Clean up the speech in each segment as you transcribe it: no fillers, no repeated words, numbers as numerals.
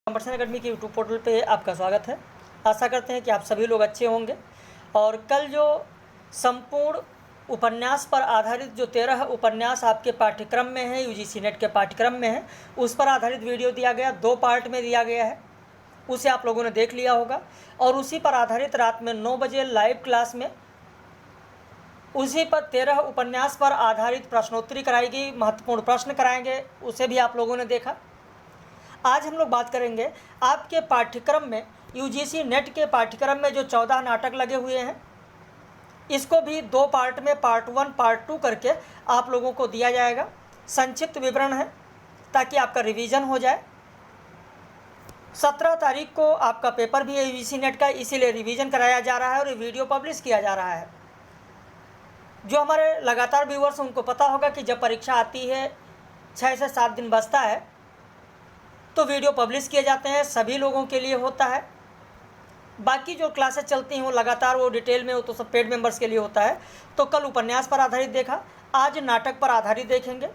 Competition academy के YouTube portal पे आपका स्वागत है। आशा करते हैं कि आप सभी लोग अच्छे होंगे। और कल जो संपूर्ण उपन्यास पर आधारित जो 13 उपन्यास आपके पाठ्यक्रम में है, यूजीसी नेट के पाठ्यक्रम में है, उस पर आधारित वीडियो दिया गया, 2 पार्ट में दिया गया है। उसे आप लोगों ने देख लिया होगा। और उसी पर आधारित रात में 9 बजे लाइव क्लास में उसी पर 13 उपन्यास पर आधारित प्रश्नोत्तरी कराएगी, महत्वपूर्ण प्रश्न कराएंगे, उसे भी आप लोगों ने देखा। आज हम लोग बात करेंगे आपके पाठ्यक्रम में, यूजीसी नेट के पाठ्यक्रम में जो 14 नाटक लगे हुए हैं, इसको भी 2 पार्ट में, पार्ट 1 पार्ट 2 करके आप लोगों को दिया जाएगा। संक्षिप्त विवरण है ताकि आपका रिवीजन हो जाए। 17 तारीख को आपका पेपर भी है यूजीसी नेट का, इसीलिए रिवीजन कराया जा रहा है और ये वीडियो पब्लिश किया जा रहा है। जो हमारे लगातार व्यूअर्स, उनको पता होगा कि जब परीक्षा आती है 6 से 7 दिन बचता है तो वीडियो पब्लिश किए जाते हैं, सभी लोगों के लिए होता है। बाकी जो क्लासेस चलती हैं वो लगातार, वो डिटेल में, वो तो सब पेड मेंबर्स के लिए होता है। तो कल उपन्यास पर आधारित देखा, आज नाटक पर आधारित देखेंगे।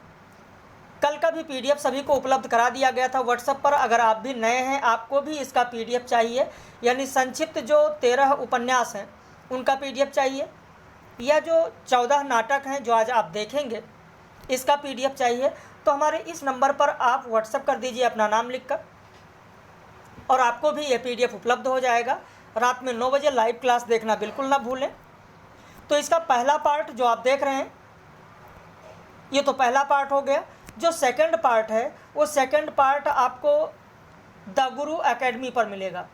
कल का भी पीडीएफ सभी को उपलब्ध करा दिया गया था व्हाट्सएप पर। अगर आप भी नए हैं, आपको भी इसका पीडीएफ चाहिए, यानी संक्षिप्त जो 13 उपन्यास हैं उनका पीडीएफ चाहिए, या जो 14 नाटक हैं जो आज आप देखेंगे इसका पीडीएफ चाहिए, तो हमारे इस नंबर पर आप व्हाट्सएप कर दीजिए अपना नाम लिखकर, और आपको भी ये पीडीएफ उपलब्ध हो जाएगा। रात में 9 बजे लाइव क्लास देखना बिल्कुल ना भूलें। तो इसका पहला पार्ट जो आप देख रहे हैं, ये तो पहला पार्ट हो गया। जो सेकंड पार्ट है, वो सेकंड पार्ट आपको द गुरु एकेडमी पर मिलेगा।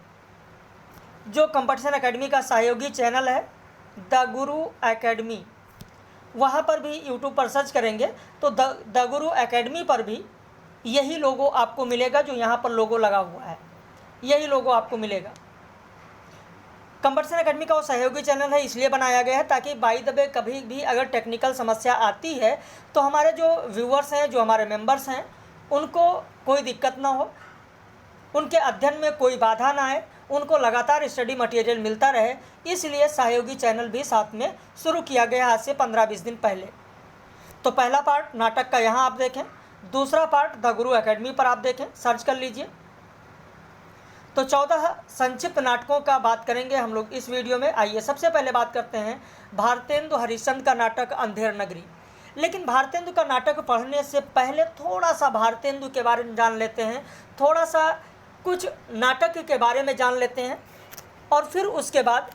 जो कॉम्पिटिशन एकेडमी का सहयोगी चैनल है द गुरु एकेडमी, वहाँ पर भी यूट्यूब पर सर्च करेंगे तो द गुरु एकेडमी पर भी यही लोगो आपको मिलेगा। जो यहाँ पर लोगो लगा हुआ है, यही लोगो आपको मिलेगा। कॉम्पिटिशन एकेडमी का वो सहयोगी चैनल है, इसलिए बनाया गया है ताकि बाय द वे कभी भी अगर टेक्निकल समस्या आती है तो हमारे जो व्यूअर्स हैं, जो हमारे मेंबर्स हैं, उनको कोई दिक्कत ना हो, उनके अध्ययन में कोई बाधा ना आए, उनको लगातार स्टडी मटेरियल मिलता रहे। इसलिए सहयोगी चैनल भी साथ में शुरू किया गया आज से 15-20 दिन पहले। तो पहला पार्ट नाटक का यहाँ आप देखें, दूसरा पार्ट द गुरु एकेडमी पर आप देखें, सर्च कर लीजिए। तो 14 संक्षिप्त नाटकों का बात करेंगे हम लोग इस वीडियो में। आइए सबसे पहले बात करते हैं भारतेंदु हरिश्चंद्र का नाटक अंधेर नगरी। लेकिन भारतेंदु का नाटक पढ़ने से पहले थोड़ा सा भारतेंदु के बारे में जान लेते हैं, थोड़ा सा कुछ नाटक के बारे में जान लेते हैं, और फिर उसके बाद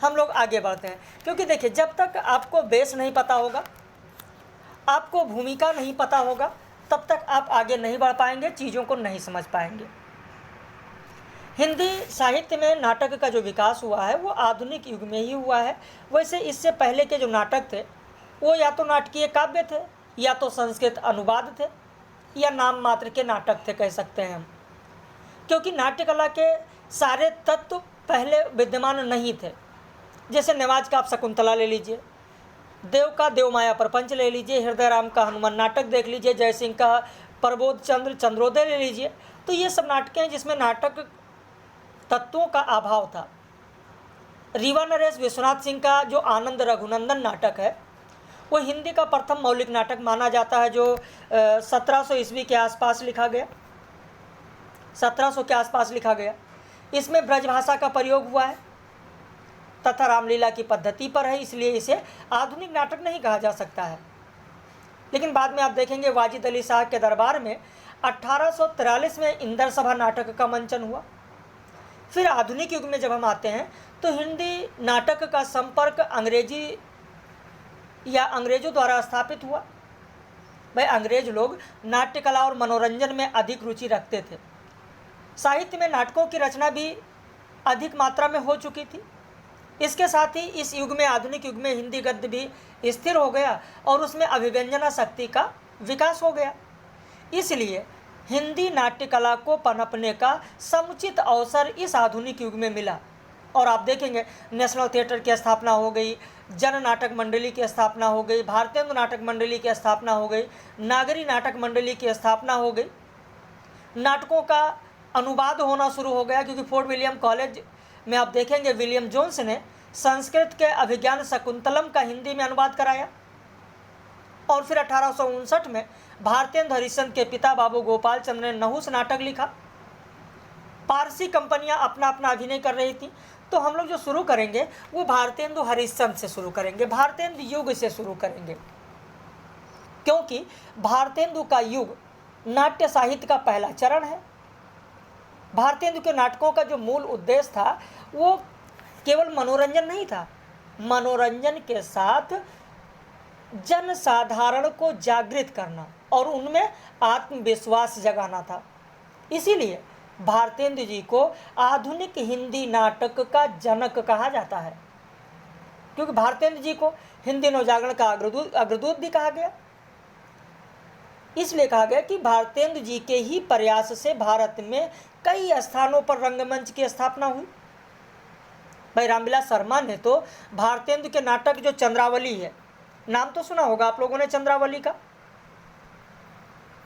हम लोग आगे बढ़ते हैं। क्योंकि देखिए, जब तक आपको बेस नहीं पता होगा, आपको भूमिका नहीं पता होगा, तब तक आप आगे नहीं बढ़ पाएंगे, चीज़ों को नहीं समझ पाएंगे। हिंदी साहित्य में नाटक का जो विकास हुआ है वो आधुनिक युग में ही हुआ है। वैसे इससे पहले के जो नाटक थे वो या तो नाटकीय काव्य थे, या तो संस्कृत अनुवाद थे, या नाम मात्र के नाटक थे, कह सकते हैं हम। क्योंकि नाट्य कला के सारे तत्व पहले विद्यमान नहीं थे। जैसे नेवाज का आप शकुंतला ले लीजिए, देव का देवमाया प्रपंच ले लीजिए, हृदय राम का हनुमान नाटक देख लीजिए, जयसिंह का प्रबोध चंद्र चंद्रोदय ले लीजिए। तो ये सब नाटकें हैं जिसमें नाटक तत्वों का अभाव था। रीवा नरेश विश्वनाथ सिंह का जो आनंद रघुनंदन नाटक है वो हिंदी का प्रथम मौलिक नाटक माना जाता है, जो 1700 ईस्वी के आसपास लिखा गया, 1700 के आसपास लिखा गया। इसमें ब्रजभाषा का प्रयोग हुआ है तथा रामलीला की पद्धति पर है, इसलिए इसे आधुनिक नाटक नहीं कहा जा सकता है। लेकिन बाद में आप देखेंगे वाजिद अली शाह के दरबार में 1843 में इंदर सभा नाटक का मंचन हुआ। फिर आधुनिक युग में जब हम आते हैं तो हिंदी नाटक का संपर्क अंग्रेजी या अंग्रेजों द्वारा स्थापित हुआ। भाई, अंग्रेज लोग नाट्य कला और मनोरंजन में अधिक रुचि रखते थे। साहित्य में नाटकों की रचना भी अधिक मात्रा में हो चुकी थी। इसके साथ ही इस युग में, आधुनिक युग में, हिंदी गद्य भी स्थिर हो गया और उसमें अभिव्यंजना शक्ति का विकास हो गया। इसलिए हिंदी नाट्य कला को पनपने का समुचित अवसर इस आधुनिक युग में मिला। और आप देखेंगे नेशनल थिएटर की स्थापना हो गई, जन नाटक मंडली की स्थापना हो गई, भारतेंदु नाटक मंडली की स्थापना हो गई, नागरी नाटक मंडली की स्थापना हो गई। नाटकों का अनुवाद होना शुरू हो गया, क्योंकि फोर्ट विलियम कॉलेज में आप देखेंगे विलियम जोन्स ने संस्कृत के अभिज्ञान शकुंतलम का हिंदी में अनुवाद कराया। और फिर 1859 में भारतेंदु हरिश्चंद्र के पिता बाबू गोपाल चंद्र ने नहुस नाटक लिखा। पारसी कंपनियां अपना अपना अभिनय कर रही थी। तो हम लोग जो शुरू करेंगे वो भारतेंदु हरिश्चंद्र से शुरू करेंगे, भारतेंदु युग से शुरू करेंगे, क्योंकि भारतेंदु का युग नाट्य साहित्य का पहला चरण है। भारतेंदु के नाटकों का जो मूल उद्देश्य था वो केवल मनोरंजन नहीं था, मनोरंजन के साथ जन साधारण को जागृत करना और उनमें आत्मविश्वास जगाना था। इसीलिए भारतेंदु जी को आधुनिक हिंदी नाटक का जनक कहा जाता है, क्योंकि भारतेंदु जी को हिंदी नवजागरण का अग्रदूत भी कहा गया। इसलिए कहा गया कि भारतेंदु जी के ही प्रयास से भारत में कई स्थानों पर रंगमंच की स्थापना हुई। भाई रामविलास शर्मा ने तो भारतेंदु के नाटक जो चंद्रावली है, नाम तो सुना होगा आप लोगों ने चंद्रावली का।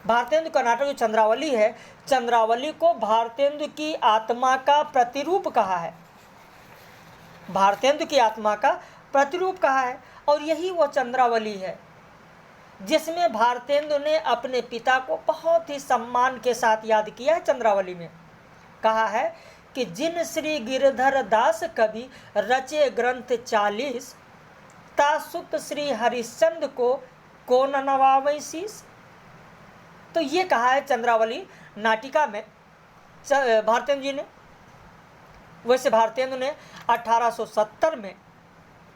भारतेंदु का नाटक जो चंद्रावली है, चंद्रावली को भारतेंदु की आत्मा का प्रतिरूप कहा है, भारतेंदु की आत्मा का प्रतिरूप कहा है। और यही वो चंद्रावली है जिसमें भारतेंदु ने अपने पिता को बहुत ही सम्मान के साथ याद किया है। चंद्रावली में कहा है कि जिन श्री गिरधर दास कवि रचे ग्रंथ 40, तासुत श्री हरिश्चंद्र को न नवावै शीस। तो ये कहा है चंद्रावली नाटिका में भारतेंदु जी ने। वैसे भारतेंदु ने 1870 में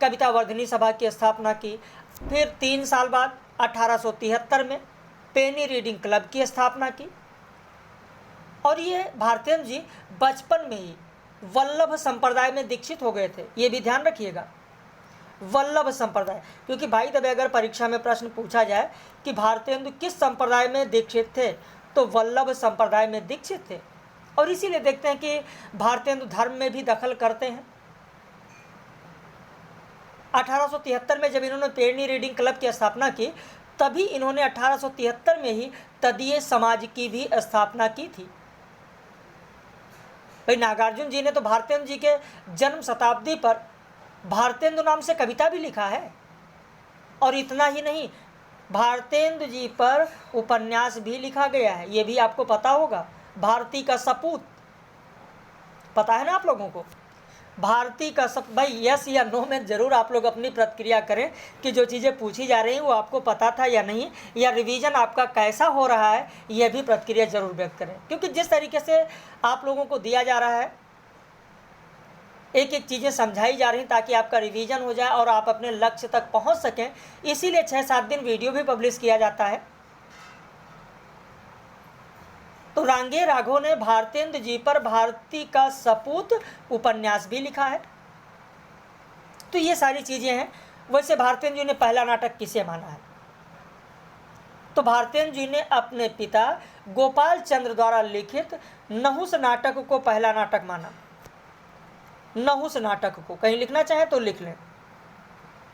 कविता वर्धिनी सभा की स्थापना की, फिर 3 साल बाद 1873 में पेनी रीडिंग क्लब की स्थापना की। और ये भारतेंदु जी बचपन में ही वल्लभ संप्रदाय में दीक्षित हो गए थे, ये भी ध्यान रखिएगा, वल्लभ संप्रदाय। क्योंकि भाई तब अगर परीक्षा में प्रश्न पूछा जाए कि भारतेंदु किस संप्रदाय में दीक्षित थे, तो वल्लभ संप्रदाय में दीक्षित थे। और इसीलिए देखते हैं कि भारतेंदु धर्म में भी दखल करते हैं। 1873 में जब इन्होंने पेरनी रीडिंग क्लब की स्थापना की, तभी इन्होंने 1873 में ही तदीय समाज की भी स्थापना की थी। भाई नागार्जुन जी ने तो भारतेंदु जी के जन्म शताब्दी पर भारतेंदु नाम से कविता भी लिखा है। और इतना ही नहीं, भारतेंदु जी पर उपन्यास भी लिखा गया है, ये भी आपको पता होगा। भारती का सपूत पता है ना आप लोगों को, भारती का भाई यस या नो में ज़रूर आप लोग अपनी प्रतिक्रिया करें कि जो चीज़ें पूछी जा रही हैं वो आपको पता था या नहीं, या रिवीजन आपका कैसा हो रहा है, यह भी प्रतिक्रिया ज़रूर व्यक्त करें। क्योंकि जिस तरीके से आप लोगों को दिया जा रहा है, एक एक चीज़ें समझाई जा रही ताकि आपका रिवीजन हो जाए और आप अपने लक्ष्य तक पहुंच सकें, इसीलिए 6-7 दिन वीडियो भी पब्लिश किया जाता है। तो रांगे राघव ने भारतेंदु जी पर भारती का सपूत उपन्यास भी लिखा है। तो ये सारी चीज़ें हैं। वैसे भारतेंदु जी ने पहला नाटक किसे माना है, तो भारतेंदु जी ने अपने पिता गोपाल चंद्र द्वारा लिखित नहुस नाटक को पहला नाटक माना। नहुस नाटक को कहीं लिखना चाहे तो लिख लें,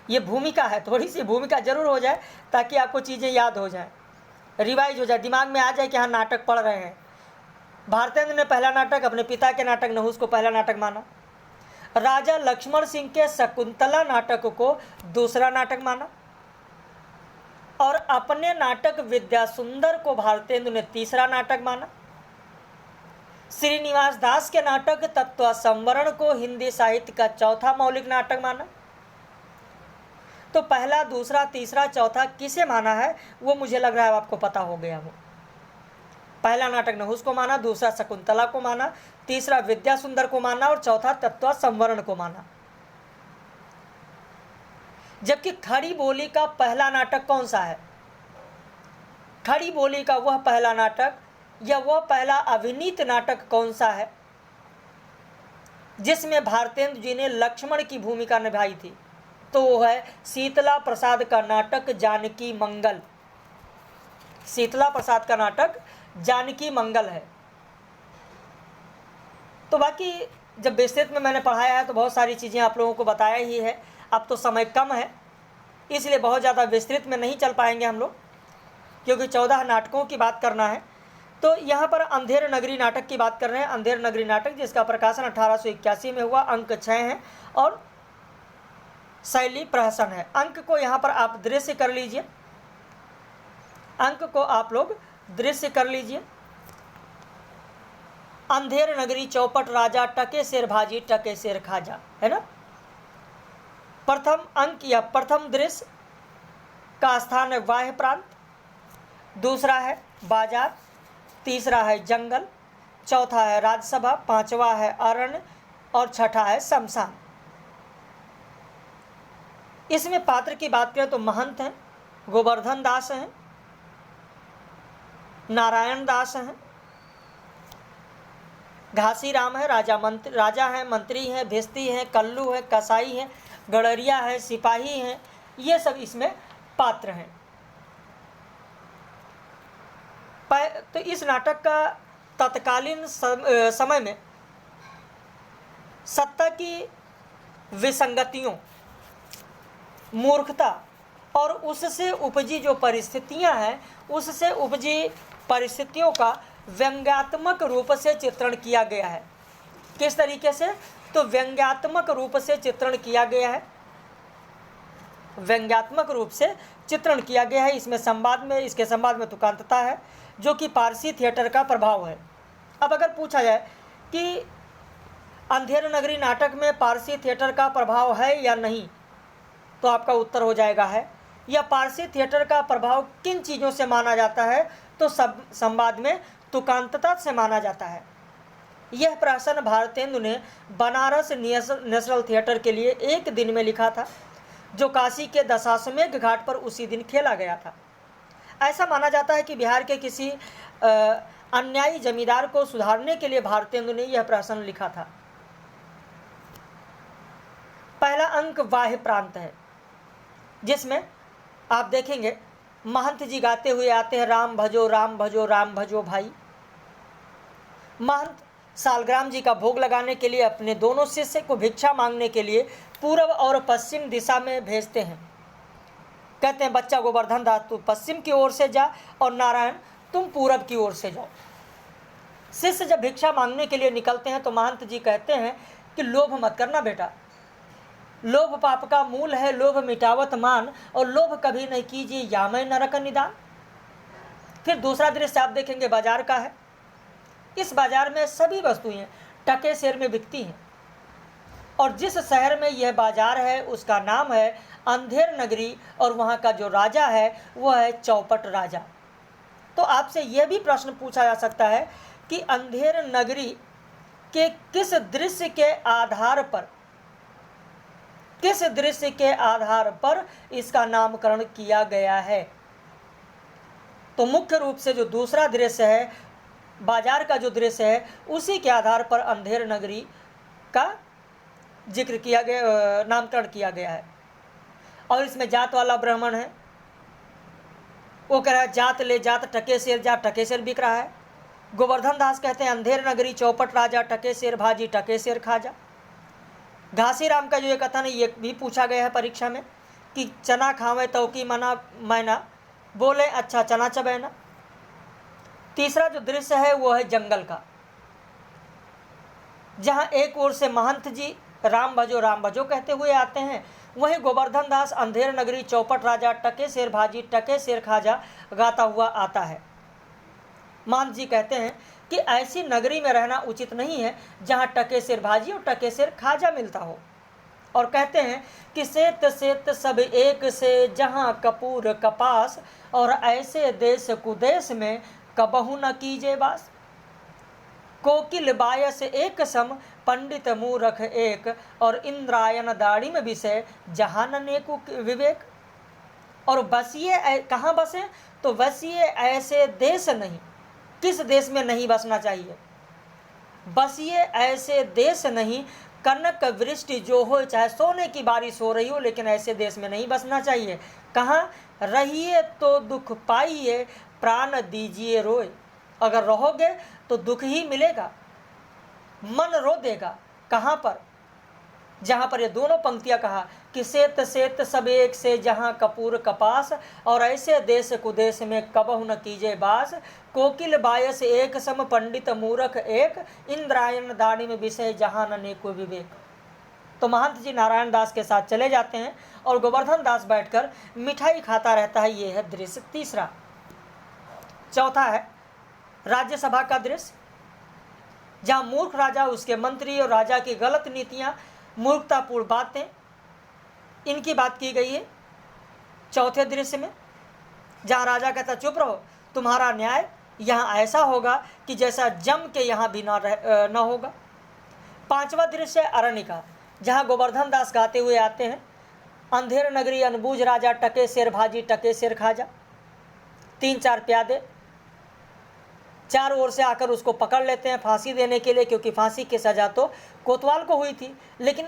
ये भूमिका है, थोड़ी सी भूमिका जरूर हो जाए ताकि आपको चीज़ें याद हो जाए, रिवाइज हो जाए, दिमाग में आ जाए कि हाँ नाटक पढ़ रहे हैं। भारतेंदु ने पहला नाटक अपने पिता के नाटक नहुस को पहला नाटक माना। राजा लक्ष्मण सिंह के शकुंतला नाटक को दूसरा नाटक माना। और अपने नाटक विद्यासुंदर को भारतेंदु ने तीसरा नाटक माना। श्रीनिवास दास के नाटक तत्व संवरण को हिंदी साहित्य का चौथा मौलिक नाटक माना। तो पहला, दूसरा, तीसरा, चौथा किसे माना है वो मुझे लग रहा है आपको पता हो गया हो। पहला नाटक नहुस को माना, दूसरा शकुंतला को माना, तीसरा विद्यासुंदर को माना और चौथा तत्व संवरण को माना। जबकि खड़ी बोली का पहला नाटक कौन सा है, खड़ी बोली का वह पहला नाटक या वह पहला अभिनीत नाटक कौन सा है जिसमें भारतेंदु जी ने लक्ष्मण की भूमिका निभाई थी, तो वो है शीतला प्रसाद का नाटक जानकी मंगल। शीतला प्रसाद का नाटक जानकी मंगल है। तो बाकी जब विस्तृत में मैंने पढ़ाया है तो बहुत सारी चीज़ें आप लोगों को बताया ही है। अब तो समय कम है इसलिए बहुत ज़्यादा विस्तृत में नहीं चल पाएंगे हम लोग, क्योंकि 14 नाटकों की बात करना है। तो यहाँ पर अंधेर नगरी नाटक की बात कर रहे हैं। अंधेर नगरी नाटक जिसका प्रकाशन 1881 में हुआ, अंक 6 हैं और शैली प्रहसन है। अंक को यहाँ पर आप दृश्य कर लीजिए, अंक को आप लोग दृश्य कर लीजिए। अंधेर नगरी चौपट राजा, टके सिर भाजी टके सिर खाजा, है ना। प्रथम अंक या प्रथम दृश्य का स्थान है वाह्य प्रांत, दूसरा है बाजार, तीसरा है जंगल, चौथा है राज्यसभा, पांचवा है अरण्य और छठा है शमशान। इसमें पात्र की बात करें तो महंत हैं, गोवर्धन दास हैं, नारायण दास हैं, घासी राम है, राजा है, मंत्री हैं, भिस्ती हैं, कल्लू है, कसाई है, गड़रिया है, सिपाही हैं, ये सब इसमें पात्र हैं। तो इस नाटक का तत्कालीन समय में सत्ता की विसंगतियों, मूर्खता और उससे उपजी जो परिस्थितियां हैं, उससे उपजी परिस्थितियों का व्यंग्यात्मक रूप से चित्रण किया गया है। किस तरीके से? तो व्यंग्यात्मक रूप से चित्रण किया गया है, व्यंग्यात्मक रूप से चित्रण किया गया है। इसमें संवाद में, इसके संवाद में तुकांतता है, जो कि पारसी थिएटर का प्रभाव है। अब अगर पूछा जाए कि अंधेर नगरी नाटक में पारसी थिएटर का प्रभाव है या नहीं, तो आपका उत्तर हो जाएगा है। या पारसी थिएटर का प्रभाव किन चीज़ों से माना जाता है? तो सब संवाद में तुकांतता से माना जाता है। यह प्रहसन भारतेंदु ने बनारस नेशनल थिएटर के लिए एक दिन में लिखा था, जो काशी के दशाश्वमेध घाट पर उसी दिन खेला गया था। ऐसा माना जाता है कि बिहार के किसी अन्यायी जमींदार को सुधारने के लिए भारतेंदु ने यह प्रहसन लिखा था। पहला अंक वाह्य प्रांत है, जिसमें आप देखेंगे महंत जी गाते हुए आते हैं, राम भजो राम भजो राम भजो भाई। महंत सालग्राम जी का भोग लगाने के लिए अपने दोनों शिष्य को भिक्षा मांगने के लिए पूर्व और पश्चिम दिशा में भेजते हैं। कहते हैं, बच्चा गोवर्धन दास तू पश्चिम की ओर से जा और नारायण तुम पूरब की ओर से जाओ। शिष्य जब भिक्षा मांगने के लिए निकलते हैं तो महंत जी कहते हैं कि लोभ मत करना बेटा, लोभ पाप का मूल है, लोभ मिटावत मान, और लोभ कभी नहीं कीजिए यामय नरक निदान। फिर दूसरा दृश्य आप देखेंगे बाजार का है। इस बाजार में सभी वस्तुएं टके सेर में बिकती हैं, और जिस शहर में यह बाजार है उसका नाम है अंधेर नगरी, और वहाँ का जो राजा है वह है चौपट राजा। तो आपसे यह भी प्रश्न पूछा जा सकता है कि अंधेर नगरी के किस दृश्य के आधार पर इसका नामकरण किया गया है? तो मुख्य रूप से जो दूसरा दृश्य है, बाजार का जो दृश्य है, उसी के आधार पर अंधेर नगरी का जिक्र किया गया, नामकरण किया गया है। और इसमें जात वाला ब्राह्मण है, वो कह रहा है जात ले जात टके शेर जा, टके शेर बिक रहा है। गोवर्धन दास कहते हैं अंधेर नगरी चौपट राजा, टके शेर भाजी टके शेर खाजा। घासी राम का जो ये कथन है, ये भी पूछा गया है परीक्षा में कि चना खावे तो की मना मैना, बोले अच्छा चना चबैना। तीसरा जो दृश्य है वो है जंगल का, जहाँ एक ओर से महंत जी राम भजो कहते हुए आते हैं, वहीं गोवर्धन दास अंधेर नगरी चौपट राजा, टके शेर भाजी टके शेर खाजा गाता हुआ आता है। महंत जी कहते हैं कि ऐसी नगरी में रहना उचित नहीं है जहाँ टके शेर भाजी और टके शेर खाजा मिलता हो। और कहते हैं कि सेत सेत सब एक से जहाँ कपूर कपास, और ऐसे देश कुदेश में कबहू न कीजे वास। कोकिल बायस एक सम पंडित मूरख एक, और इंद्रायन दाढ़ी में विषय जहाँ न नेकु विवेक। और बसिए कहाँ बसे? तो बसिए ऐसे देश नहीं, किस देश में नहीं बसना चाहिए? बसिए ऐसे देश नहीं, कनक वृष्टि जो हो, चाहे सोने की बारिश हो रही हो, लेकिन ऐसे देश में नहीं बसना चाहिए। कहाँ? रहिए तो दुख पाइए, प्राण दीजिए रोए। अगर रहोगे तो दुख ही मिलेगा, मन रो देगा। कहाँ पर? जहाँ पर ये दोनों पंक्तियाँ कहा कि सेत सेत सब एक से जहाँ कपूर कपास, और ऐसे देश कुदेश में कबहु न कीजे बास। कोकिल बायस एक सम पंडित मूरख एक, इंद्रायण दाढ़ी में विषय जहाँ न नेको विवेक। तो महंत जी नारायण दास के साथ चले जाते हैं और गोवर्धन दास बैठकर मिठाई खाता रहता है। ये है दृश्य तीसरा। चौथा है राज्यसभा का दृश्य, जहाँ मूर्ख राजा, उसके मंत्री और राजा की गलत नीतियाँ, मूर्खतापूर्ण बातें, इनकी बात की गई है। चौथे दृश्य में जहाँ राजा कहता चुप रहो, तुम्हारा न्याय यहाँ ऐसा होगा कि जैसा जम के यहाँ भी न होगा। पांचवा दृश्य अरण्य का, जहाँ गोवर्धन दास गाते हुए आते हैं, अंधेर नगरी अनबूझ राजा, टके शेर भाजी टके शेर खाजा। 3-4 प्यादे चारों ओर से आकर उसको पकड़ लेते हैं फांसी देने के लिए, क्योंकि फांसी की सज़ा तो कोतवाल को हुई थी, लेकिन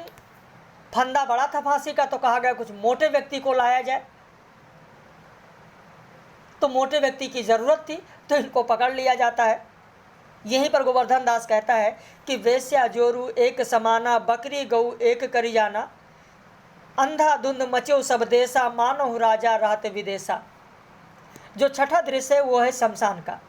फंदा बड़ा था फांसी का, तो कहा गया कुछ मोटे व्यक्ति को लाया जाए। तो मोटे व्यक्ति की ज़रूरत थी, तो इनको पकड़ लिया जाता है। यहीं पर गोवर्धन दास कहता है कि वेश्या जोरू एक समाना, बकरी गऊ एक करी जाना, अंधा धुंध मचो सब देशा, मानो राजा रहत विदेशा। जो छठा दृश्य है वो है शमशान का,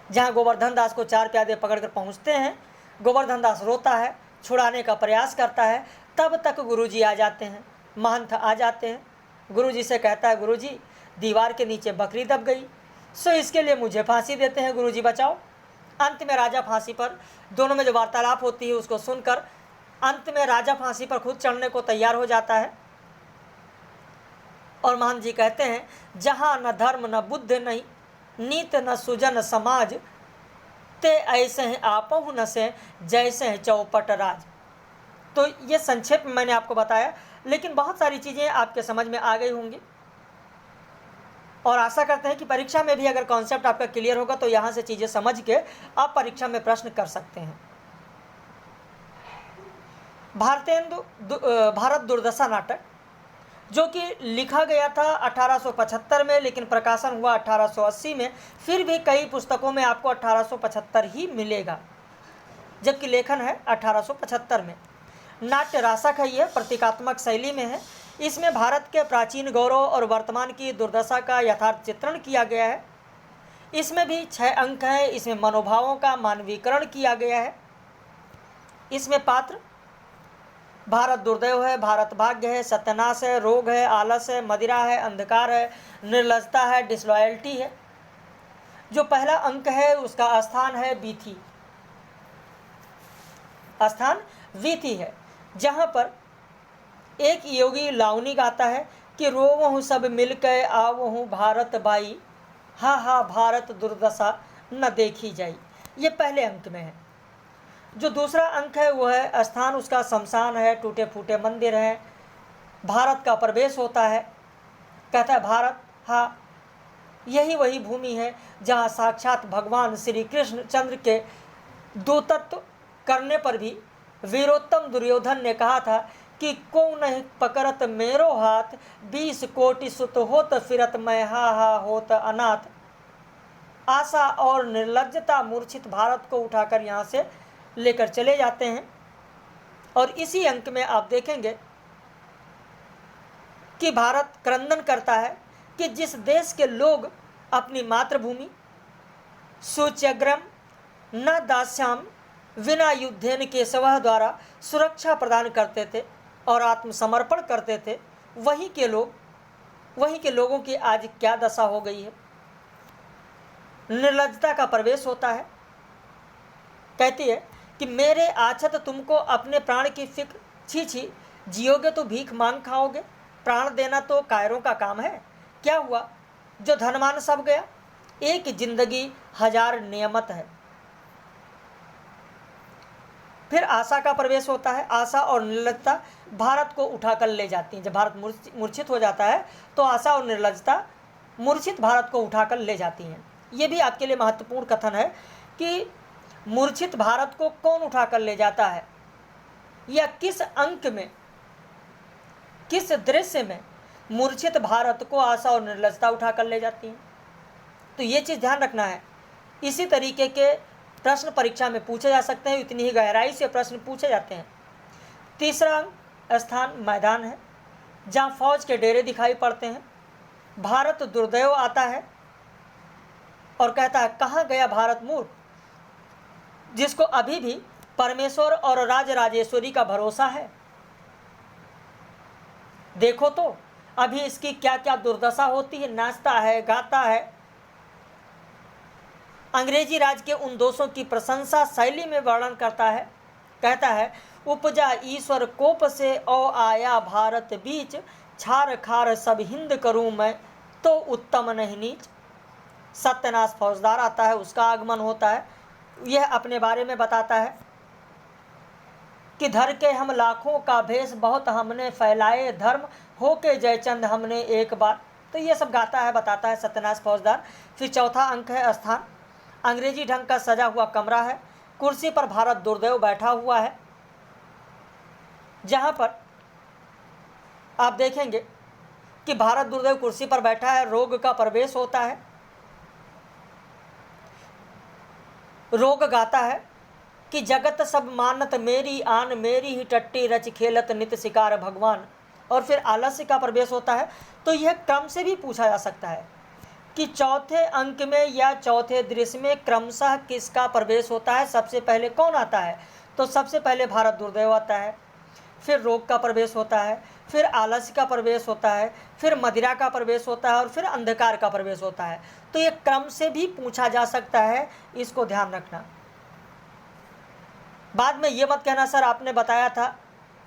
जहाँ गोवर्धन दास को 4 प्यादे पकड़कर पहुँचते हैं। गोवर्धन दास रोता है, छुड़ाने का प्रयास करता है, तब तक गुरुजी आ जाते हैं, महंत आ जाते हैं। गुरुजी से कहता है, गुरुजी दीवार के नीचे बकरी दब गई, सो इसके लिए मुझे फांसी देते हैं, गुरुजी बचाओ। अंत में राजा फांसी पर, दोनों में जो वार्तालाप होती है उसको सुनकर अंत में राजा फांसी पर खुद चढ़ने को तैयार हो जाता है। और महंत जी कहते हैं, जहाँ न धर्म न बुद्ध नहीं, नीत न सुजन समाज, ते ऐसे हैं आपहु न से, जैसे हैं चौपट राज। तो ये संक्षेप में मैंने आपको बताया, लेकिन बहुत सारी चीज़ें आपके समझ में आ गई होंगी, और आशा करते हैं कि परीक्षा में भी अगर कॉन्सेप्ट आपका क्लियर होगा तो यहाँ से चीज़ें समझ के आप परीक्षा में प्रश्न कर सकते हैं। भारत दुर्दशा नाटक, जो कि लिखा गया था 1875 में, लेकिन प्रकाशन हुआ 1880 में। फिर भी कई पुस्तकों में आपको 1875 ही मिलेगा, जबकि लेखन है 1875 में। नाट्य रासक है, यह प्रतीकात्मक शैली में है। इसमें भारत के प्राचीन गौरव और वर्तमान की दुर्दशा का यथार्थ चित्रण किया गया है। इसमें भी 6 अंक हैं। इसमें मनोभावों का मानवीकरण किया गया है। इसमें पात्र भारत दुर्दैव है, भारत भाग्य है, सत्यानाश है, रोग है, आलस है, मदिरा है, अंधकार है, निर्लजता है, डिसलॉयल्टी है। जो पहला अंक है उसका स्थान है वीथी, स्थान वीथी है, जहाँ पर एक योगी लावनी गाता है कि रोवहूँ सब मिलकर आवहूँ भारत बाई, हा हा भारत दुर्दशा न देखी जाई। ये पहले अंक में है। जो दूसरा अंक है वो है स्थान उसका शमशान है, टूटे फूटे मंदिर हैं, भारत का प्रवेश होता है। कहता है भारत, हाँ यही वही भूमि है जहाँ साक्षात भगवान श्री कृष्ण चंद्र के दूतत्व करने पर भी वीरोत्तम दुर्योधन ने कहा था कि को नहीं पकड़त मेरो हाथ, 20 कोटि सुत होत फिरत मैं हा हा होत अनाथ। आशा और निर्लज्जता मूर्छित भारत को उठाकर यहाँ से लेकर चले जाते हैं। और इसी अंक में आप देखेंगे कि भारत क्रंदन करता है कि जिस देश के लोग अपनी मातृभूमि सूच्यग्रम न दास्याम विना युद्धेन केशवः द्वारा सुरक्षा प्रदान करते थे और आत्मसमर्पण करते थे, वहीं के लोगों की आज क्या दशा हो गई है। निर्लज्जता का प्रवेश होता है। कहती है कि मेरे आछत तुमको अपने प्राण की फिक्र, छी छी, जियोगे तो भीख मांग खाओगे, प्राण देना तो कायरों का काम है। क्या हुआ, जो धनमान सब गया, एक जिंदगी 1000 नियमत है। फिर आशा का प्रवेश होता है। आशा और निर्लज्जता भारत को उठाकर ले जाती हैं। जब भारत मूर्छित हो जाता है तो आशा और निर्लज्जता मूर्छित भारत को उठाकर ले जाती हैं। ये भी आपके लिए महत्वपूर्ण कथन है कि मूर्छित भारत को कौन उठाकर ले जाता है, या किस अंक में, किस दृश्य में मूर्छित भारत को आशा और निर्लज्जता उठाकर ले जाती हैं। तो ये चीज़ ध्यान रखना है। इसी तरीके के प्रश्न परीक्षा में पूछे जा सकते हैं, इतनी ही गहराई से प्रश्न पूछे जाते हैं। तीसरा स्थान मैदान है, जहाँ फौज के डेरे दिखाई पड़ते हैं। भारत दुर्दैव आता है और कहता है, कहाँ गया भारत मूर्ख, जिसको अभी भी परमेश्वर और राजराजेश्वरी का भरोसा है। देखो तो अभी इसकी क्या क्या दुर्दशा होती है, नाचता है, गाता है, अंग्रेजी राज के उन दोषों की प्रशंसा शैली में वर्णन करता है। कहता है, उपजा ईश्वर कोप से ओ आया भारत बीच, छार खार सब हिंद करूं मैं, तो उत्तम नहीं नीच। सत्यनाश फौजदार आता है, उसका आगमन होता है। यह अपने बारे में बताता है कि धर के हम लाखों का भेष, बहुत हमने फैलाए धर्म, हो के जयचंद हमने एक बार। तो ये सब गाता है, बताता है सत्यनाश फौजदार। फिर चौथा अंक है स्थान। अंग्रेजी ढंग का सजा हुआ कमरा है, कुर्सी पर भारत दुर्दैव बैठा हुआ है, जहां पर आप देखेंगे कि भारत दुर्दैव कुर्सी पर बैठा है, रोग का प्रवेश होता है। रोग गाता है कि जगत सब मानत मेरी आन, मेरी ही टट्टी रच खेलत नित शिकार भगवान। और फिर आलस्य का प्रवेश होता है। तो यह क्रम से भी पूछा जा सकता है कि चौथे अंक में या चौथे दृश्य में क्रमशः किसका प्रवेश होता है, सबसे पहले कौन आता है। तो सबसे पहले भारत दुर्दैव आता है, फिर रोग का प्रवेश होता है, फिर आलस्य का प्रवेश होता है, फिर मदिरा का प्रवेश होता है और फिर अंधकार का प्रवेश होता है। तो ये क्रम से भी पूछा जा सकता है, इसको ध्यान रखना। बाद में ये मत कहना सर आपने बताया था,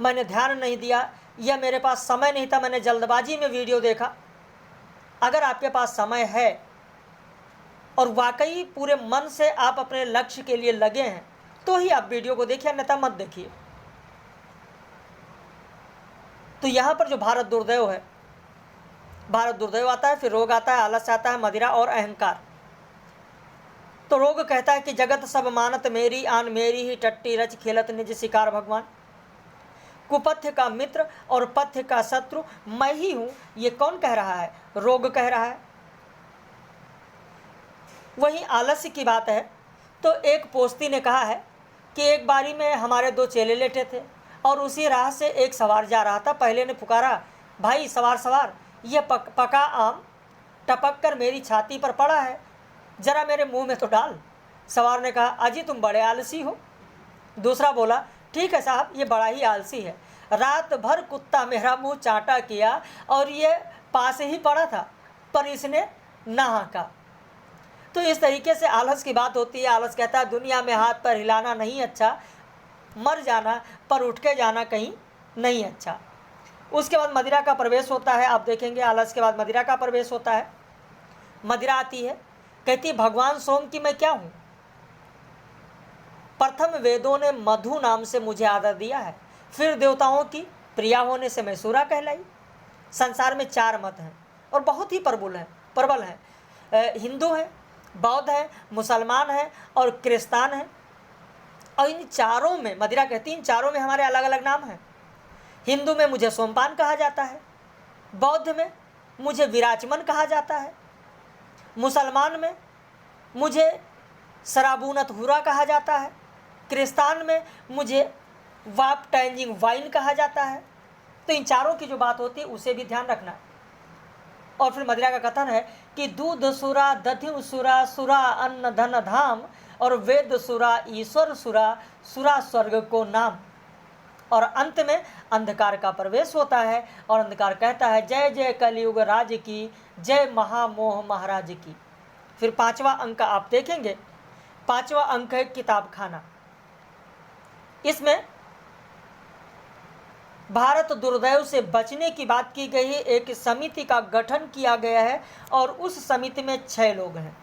मैंने ध्यान नहीं दिया, या मेरे पास समय नहीं था, मैंने जल्दबाजी में वीडियो देखा। अगर आपके पास समय है और वाकई पूरे मन से आप अपने लक्ष्य के लिए लगे हैं तो ही आप वीडियो को देखिए, अन्यथा मत देखिए। तो यहाँ पर जो भारत दुर्दैव है, भारत दुर्दैव आता है, फिर रोग आता है, आलस्य आता है, मदिरा और अहंकार। तो रोग कहता है कि जगत सब मानत मेरी आन, मेरी ही टट्टी रच खेलत निज शिकार भगवान। कुपथ्य का मित्र और पथ्य का शत्रु मैं ही हूं, ये कौन कह रहा है? रोग कह रहा है। वहीं आलस्य की बात है तो एक पोस्ती ने कहा है कि एक बारी में हमारे दो चेले लेटे थे और उसी राह से एक सवार जा रहा था। पहले ने पुकारा, भाई सवार सवार, ये पका आम टपक कर मेरी छाती पर पड़ा है, जरा मेरे मुंह में तो डाल। सवार ने कहा, अजी तुम बड़े आलसी हो। दूसरा बोला, ठीक है साहब, ये बड़ा ही आलसी है, रात भर कुत्ता मेरा मुंह चाटा किया और ये पास ही पड़ा था, पर इसने ना हाँका। तो इस तरीके से आलस की बात होती है। आलस कहता है दुनिया में हाथ पर हिलाना नहीं अच्छा, मर जाना पर उठ के जाना कहीं नहीं अच्छा। उसके बाद मदिरा का प्रवेश होता है। आप देखेंगे आलस के बाद मदिरा का प्रवेश होता है। मदिरा आती है, कहती भगवान सोम की मैं क्या हूँ। प्रथम वेदों ने मधु नाम से मुझे आदर दिया है, फिर देवताओं की प्रिया होने से मैं सूरा कहलाई। संसार में 4 मत हैं और बहुत ही प्रबल हैं। हिंदू हैं, बौद्ध हैं, मुसलमान हैं और क्रिस्तान हैं। और इन चारों में मदिरा कहती, इन चारों में हमारे अलग अलग नाम हैं। हिंदू में मुझे सोमपान कहा जाता है, बौद्ध में मुझे विराचमन कहा जाता है, मुसलमान में मुझे शराबूनत हुरा कहा जाता है, क्रिस्तान में मुझे वाप टैंजिंग वाइन कहा जाता है। तो इन चारों की जो बात होती है उसे भी ध्यान रखना। और फिर मदिरा का कथन है कि दूध सुरा, दधि सुरा, सुरा अन्न धन धाम, और वेद सुरा, ईश्वर सुरा, सुरा स्वर्ग को नाम। और अंत में अंधकार का प्रवेश होता है और अंधकार कहता है जय जय कलयुग राज की, जय महामोह महाराज की। फिर 5वां अंक आप देखेंगे, 5वां अंक है किताब खाना। इसमें भारत दुर्दैव से बचने की बात की गई है। एक समिति का गठन किया गया है और उस समिति में 6 लोग हैं।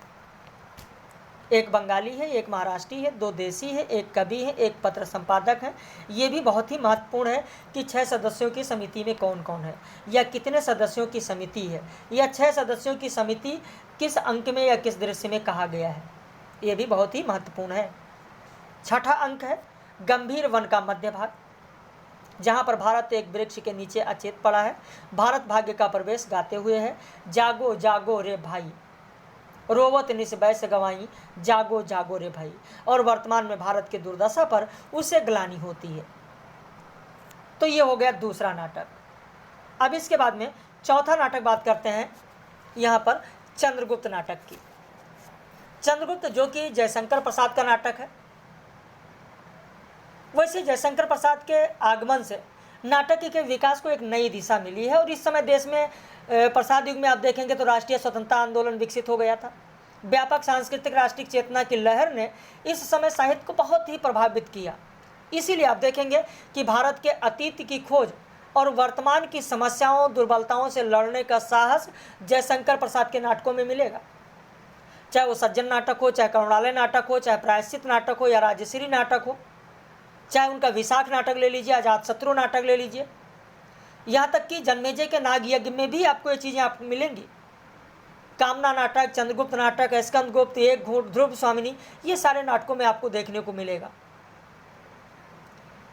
एक बंगाली है, एक महाराष्ट्री है, 2 देसी है, एक कवि है, एक पत्र संपादक है। ये भी बहुत ही महत्वपूर्ण है कि 6 सदस्यों की समिति में कौन कौन है या कितने सदस्यों की समिति है, या 6 सदस्यों की समिति किस अंक में या किस दृश्य में कहा गया है, ये भी बहुत ही महत्वपूर्ण है। 6ठा अंक है गंभीर वन का मध्य भाग, जहाँ पर भारत एक वृक्ष के नीचे अचेत पड़ा है। भारत भाग्य का प्रवेश गाते हुए है, जागो जागो रे भाई, रोवत निस बैस गवाई, जागो जागो रे भाई। और वर्तमान में भारत की दुर्दशा पर उसे ग्लानि होती है। तो ये हो गया दूसरा नाटक। अब इसके बाद में चौथा नाटक बात करते हैं यहाँ पर चंद्रगुप्त नाटक की। चंद्रगुप्त जो कि जयशंकर प्रसाद का नाटक है। वैसे जयशंकर प्रसाद के आगमन से नाटक के विकास को एक नई दिशा मिली है और इस समय देश में प्रसाद युग में आप देखेंगे तो राष्ट्रीय स्वतंत्रता आंदोलन विकसित हो गया था। व्यापक सांस्कृतिक राष्ट्रीय चेतना की लहर ने इस समय साहित्य को बहुत ही प्रभावित किया। इसीलिए आप देखेंगे कि भारत के अतीत की खोज और वर्तमान की समस्याओं दुर्बलताओं से लड़ने का साहस जयशंकर प्रसाद के नाटकों में मिलेगा। चाहे वो सज्जन नाटक हो, चाहे करुणालय नाटक हो, चाहे प्रायश्चित नाटक हो या राजश्री नाटक हो, चाहे उनका विशाख नाटक ले लीजिए, अजातशत्रु नाटक ले लीजिए, यहाँ तक कि जन्मेजय के नाग यज्ञ में भी आपको ये चीज़ें आपको मिलेंगी। कामना नाटक, चंद्रगुप्त नाटक, स्कंदगुप्त, एक घूंट, ध्रुव स्वामिनी, ये सारे नाटकों में आपको देखने को मिलेगा।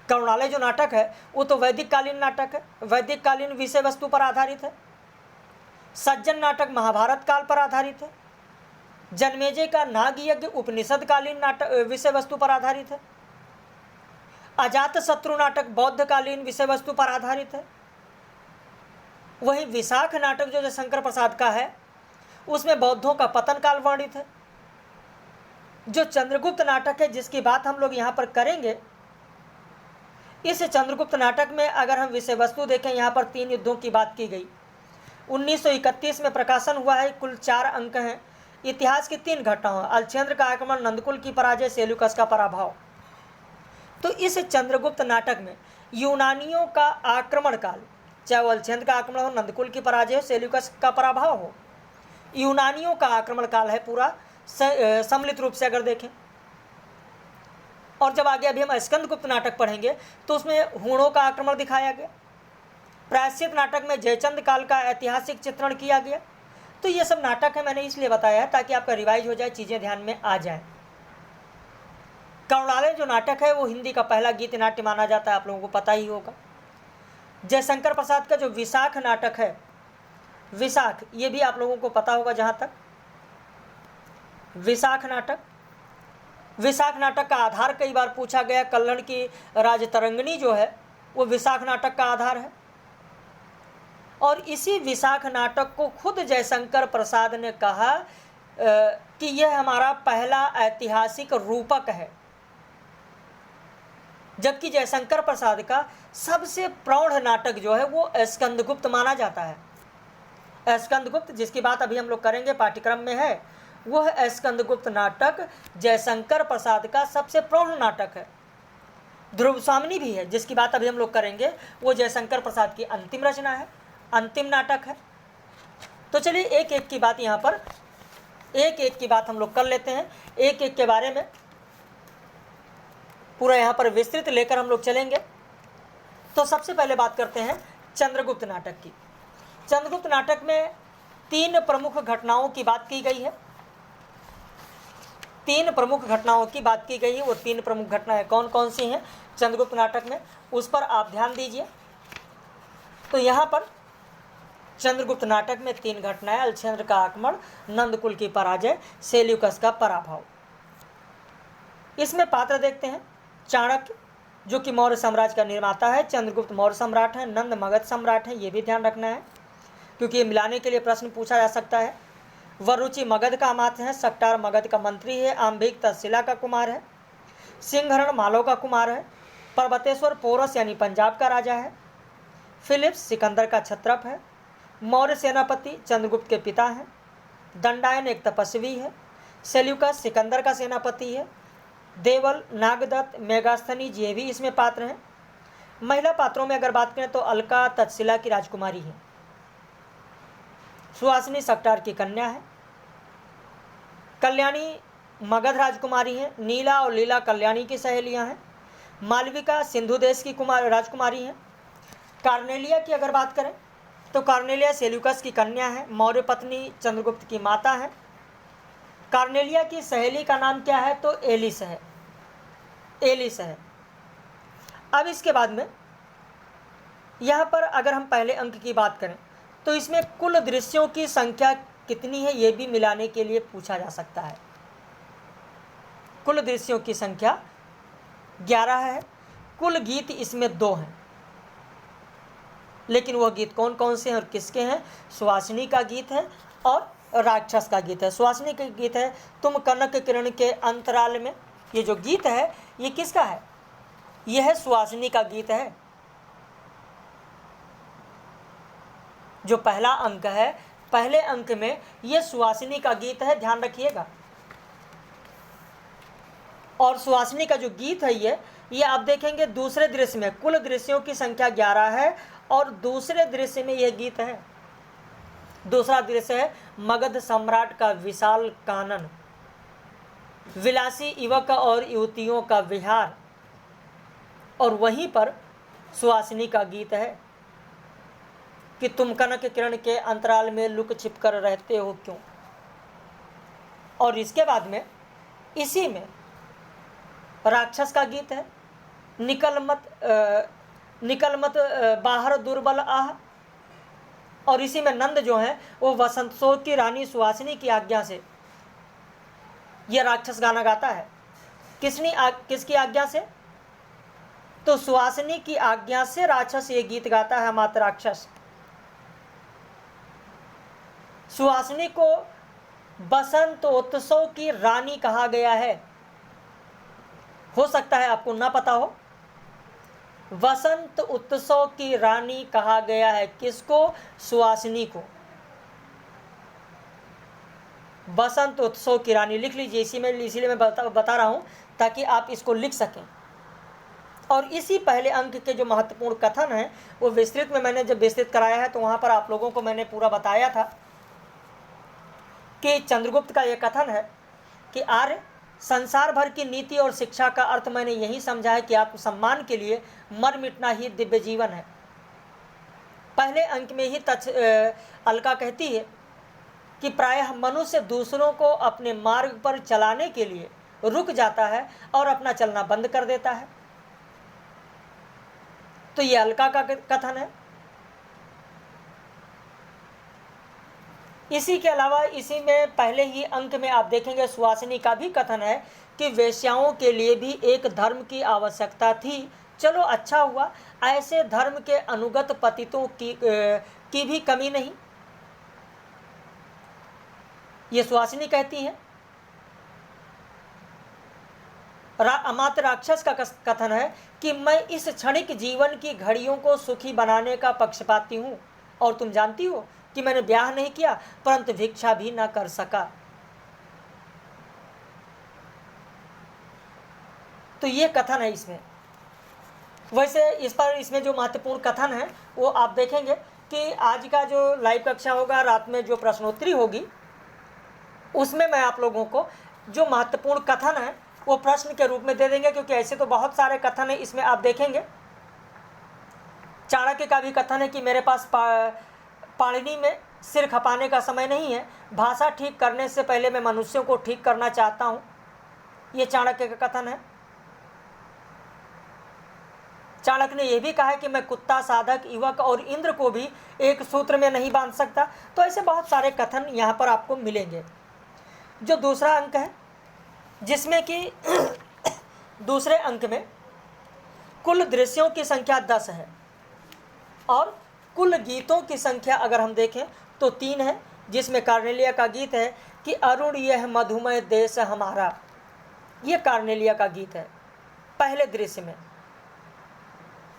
करुणालय जो नाटक है वो तो वैदिक कालीन नाटक है, वैदिक कालीन विषय वस्तु पर आधारित है। सज्जन नाटक महाभारत काल पर आधारित है। जन्मेजय का नाग यज्ञ उपनिषद कालीन नाटक विषय वस्तु पर आधारित है। अजातशत्रु नाटक बौद्ध कालीन विषय वस्तु पर आधारित है। वहीं विशाख नाटक जो जयशंकर प्रसाद का है उसमें बौद्धों का पतन काल वर्णित है। जो चंद्रगुप्त नाटक है जिसकी बात हम लोग यहाँ पर करेंगे, इस चंद्रगुप्त नाटक में अगर हम विषय वस्तु देखें, यहाँ पर 3 युद्धों की बात की गई। 1931 में प्रकाशन हुआ है, कुल 4 अंक हैं। इतिहास की 3 घटनाओं, अलछेंद्र का आक्रमण, नंदकुल की पराजय, सेल्यूकस का पराभव। तो इस चंद्रगुप्त नाटक में यूनानियों का आक्रमण काल, चाहे वो अलछेंद्र का आक्रमण हो, नंदकुल की पराजय हो, सेल्यूकस का पराभव हो, यूनानियों का आक्रमण काल है पूरा सम्मिलित रूप से अगर देखें। और जब आगे अभी हम स्कंदगुप्त नाटक पढ़ेंगे तो उसमें हूणों का आक्रमण दिखाया गया। प्रायश्चित नाटक में जयचंद काल का ऐतिहासिक चित्रण किया गया। तो ये सब नाटक है, मैंने इसलिए बताया है ताकि आपका रिवाइज हो जाए, चीज़ें ध्यान में आ जाए। करुणालय जो नाटक है वो हिंदी का पहला गीत नाट्य माना जाता है, आप लोगों को पता ही होगा। जयशंकर प्रसाद का जो विशाख नाटक है, विशाख, ये भी आप लोगों को पता होगा। जहाँ तक विशाख नाटक का आधार कई बार पूछा गया। कल्हड़ की राजतरंगिणी जो है वो विशाख नाटक का आधार है। और इसी विशाख नाटक को खुद जयशंकर प्रसाद ने कहा कि यह हमारा पहला ऐतिहासिक रूपक है। जबकि जयशंकर प्रसाद का सबसे प्रौढ़ नाटक जो है वो स्कंदगुप्त माना जाता है। स्कंदगुप्त जिसकी बात अभी हम लोग करेंगे, पाठ्यक्रम में है, वह स्कंदगुप्त नाटक जयशंकर प्रसाद का सबसे प्रौढ़ नाटक है। ध्रुव स्वामिनी भी है जिसकी बात अभी हम लोग करेंगे, वो जयशंकर प्रसाद की अंतिम रचना है, अंतिम नाटक है। तो चलिए एक एक की बात यहाँ पर, एक एक की बात हम लोग कर लेते हैं। एक एक के बारे में पूरा यहाँ पर विस्तृत लेकर हम लोग चलेंगे। तो सबसे पहले बात करते हैं चंद्रगुप्त नाटक की। चंद्रगुप्त नाटक में 3 प्रमुख घटनाओं की बात की गई है। 3 प्रमुख घटनाओं की बात की गई है। वो 3 प्रमुख घटनाएं कौन कौन सी हैं चंद्रगुप्त नाटक में, उस पर आप ध्यान दीजिए। तो यहाँ पर चंद्रगुप्त नाटक में 3 घटनाएं, अलछेंद्र का आक्रमण, नंदकुल की पराजय, सेल्यूकस का पराभव। इसमें पात्र देखते हैं चाणक्य जो कि मौर्य साम्राज्य का निर्माता है, चंद्रगुप्त मौर्य सम्राट है, नंद मगध सम्राट है, ये भी ध्यान रखना है क्योंकि ये मिलाने के लिए प्रश्न पूछा जा सकता है। वरुचि मगध का अमात्य है, सक्टार मगध का मंत्री है, आम्भिक तक्षशिला का कुमार है, सिंहरण मालव का कुमार है, पर्वतेश्वर पोरस यानी पंजाब का राजा है, फिलिप्स सिकंदर का क्षत्रप है, मौर्य सेनापति चंद्रगुप्त के पिता हैं, दंडायन एक तपस्वी है, सेल्यूकस सिकंदर का सेनापति है, देवल, नागदत्त, मेगास्थनीज ये भी इसमें पात्र हैं। महिला पात्रों में अगर बात करें तो अलका तक्षशिला की राजकुमारी है, सुहासिनी सक्टार की कन्या है, कल्याणी मगध राजकुमारी है, नीला और लीला कल्याणी की सहेलियां हैं, मालविका सिंधु देश की राजकुमारी हैं। कार्नेलिया की अगर बात करें तो कार्नेलिया सेल्यूकस की कन्या है, मौर्य पत्नी चंद्रगुप्त की माता है। कार्नेलिया की सहेली का नाम क्या है तो एलिस है, एलिस है। अब इसके बाद में यहाँ पर अगर हम पहले अंक की बात करें तो इसमें कुल दृश्यों की संख्या कितनी है ये भी मिलाने के लिए पूछा जा सकता है। कुल दृश्यों की संख्या 11 है। कुल गीत इसमें 2 हैं, लेकिन वह गीत कौन कौन से हैं और किसके हैं? सुहासिनी का गीत है और राक्षस का गीत है। सुहासिनी का गीत है तुम कनक किरण के अंतराल में, ये जो गीत है ये किसका है? यह है सुहासिनी का गीत है। जो पहला अंक है पहले अंक में ये सुहासिनी का गीत है, ध्यान रखिएगा। और सुहासिनी का जो गीत है ये आप देखेंगे दूसरे दृश्य में, कुल दृश्यों की संख्या 11 है और दूसरे दृश्य में यह गीत है। दूसरा दृश्य है मगध सम्राट का विशाल कानन, विलासी युवक और युवतियों का विहार, और वहीं पर सुहासिनी का गीत है कि तुम कनक किरण के अंतराल में लुक छिप कर रहते हो क्यों। और इसके बाद में इसी में राक्षस का गीत है, निकल मत बाहर दुर्बल आह। और इसी में नंद जो है वो वसंतोत्सव की रानी सुहासिनी की आज्ञा से यह राक्षस गाना गाता है। किसकी आज्ञा से? तो सुहासिनी की आज्ञा से राक्षस ये गीत गाता है, मात्र राक्षस। सुहासिनी को बसंत उत्सव की रानी कहा गया है। हो सकता है आपको ना पता हो, वसंत उत्सव की रानी कहा गया है। किसको? सुहासिनी को। बसंत उत्सव की रानी लिख लीजिए, इसीलिए मैं बता रहा हूं ताकि आप इसको लिख सकें। और इसी पहले अंक के जो महत्वपूर्ण कथन है वो विस्तृत में मैंने जब विस्तृत कराया है तो वहां पर आप लोगों को मैंने पूरा बताया था कि चंद्रगुप्त का यह कथन है कि आर्य संसार भर की नीति और शिक्षा का अर्थ मैंने यही समझा है कि आत्मसम्मान के लिए मर मिटना ही दिव्य जीवन है। पहले अंक में ही अलका कहती है कि प्रायः मनुष्य दूसरों को अपने मार्ग पर चलाने के लिए रुक जाता है और अपना चलना बंद कर देता है। तो ये अलका का कथन है। इसी के अलावा इसी में पहले ही अंक में आप देखेंगे सुहासिनी का भी कथन है कि वेश्याओं के लिए भी एक धर्म की आवश्यकता थी। चलो अच्छा हुआ, ऐसे धर्म के अनुगत पतितों की भी कमी नहीं, ये सुहासिनी कहती है। अमात्य राक्षस का कथन है कि मैं इस क्षणिक जीवन की घड़ियों को सुखी बनाने का पक्षपाती हूँ और तुम जानती हो कि मैंने ब्याह नहीं किया परंतु भिक्षा भी ना कर सका। तो ये कथन है इसमें। वैसे इसमें जो महत्वपूर्ण कथन है वो आप देखेंगे कि आज का जो लाइव कक्षा होगा, रात में जो प्रश्नोत्तरी होगी, उसमें मैं आप लोगों को जो महत्वपूर्ण कथन है वो प्रश्न के रूप में दे देंगे, क्योंकि ऐसे तो बहुत सारे कथन है इसमें। आप देखेंगे चाणक्य का भी कथन है कि मेरे पास पाणिनि में सिर खपाने का समय नहीं है, भाषा ठीक करने से पहले मैं मनुष्यों को ठीक करना चाहता हूँ, ये चाणक्य का कथन है। चाणक्य ने यह भी कहा है कि मैं कुत्ता, साधक, युवक और इंद्र को भी एक सूत्र में नहीं बांध सकता। तो ऐसे बहुत सारे कथन यहाँ पर आपको मिलेंगे। जो दूसरा अंक है जिसमें कि दूसरे अंक में कुल दृश्यों की संख्या 10 है और कुल गीतों की संख्या अगर हम देखें तो 3 है, जिसमें कार्नेलिया का गीत है कि अरुण यह मधुमय देश हमारा। ये कार्नेलिया का गीत है पहले दृश्य में।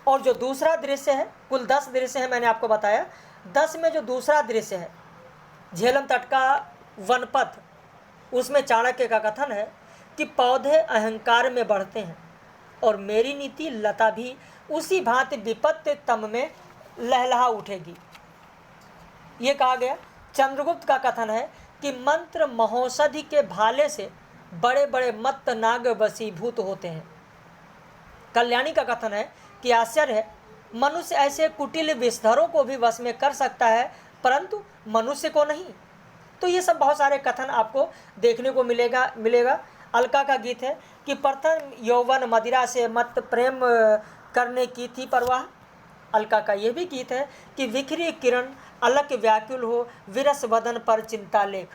और जो दूसरा दृश्य है, कुल 10 दृश्य है मैंने आपको बताया, 10 में जो दूसरा दृश्य है झेलम तट का वनपथ, उसमें चाणक्य का कथन है कि पौधे अहंकार में बढ़ते हैं और मेरी नीति लता भी उसी भांति विपत्ति तम में लहलहा उठेगी। ये कहा गया। चंद्रगुप्त का कथन है कि मंत्र महौषधि के भाले से बड़े बड़े मत्त नाग वशीभूत होते हैं। कल्याणी का कथन है कि आश्चर्य है, मनुष्य ऐसे कुटिल विषधरों को भी वश में कर सकता है परंतु मनुष्य को नहीं। तो ये सब बहुत सारे कथन आपको देखने को मिलेगा। अलका का गीत है कि प्रथम यौवन मदिरा से मत प्रेम करने की थी परवाह। अलका का यह भी गीत है कि विखरी किरण अलक व्याकुल हो विरस वदन पर चिंता लेख।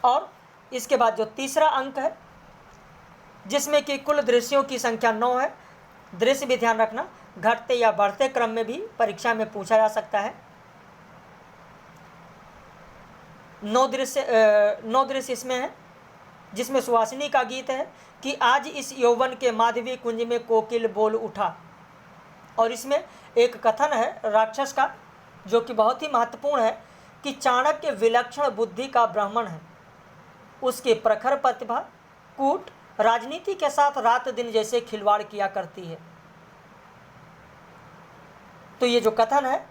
और इसके बाद जो तीसरा अंक है जिसमें कि कुल दृश्यों की संख्या 9 है। दृश्य भी ध्यान रखना, घटते या बढ़ते क्रम में भी परीक्षा में पूछा जा सकता है। 9 दृश्य इसमें है, जिसमें सुहासिनी का गीत है कि आज इस यौवन के माधवी कुंज में कोकिल बोल उठा। और इसमें एक कथन है राक्षस का जो कि बहुत ही महत्वपूर्ण है कि चाणक्य विलक्षण बुद्धि का ब्राह्मण है, उसकी प्रखर प्रतिभा कूट राजनीति के साथ रात दिन जैसे खिलवाड़ किया करती है। तो ये जो कथन है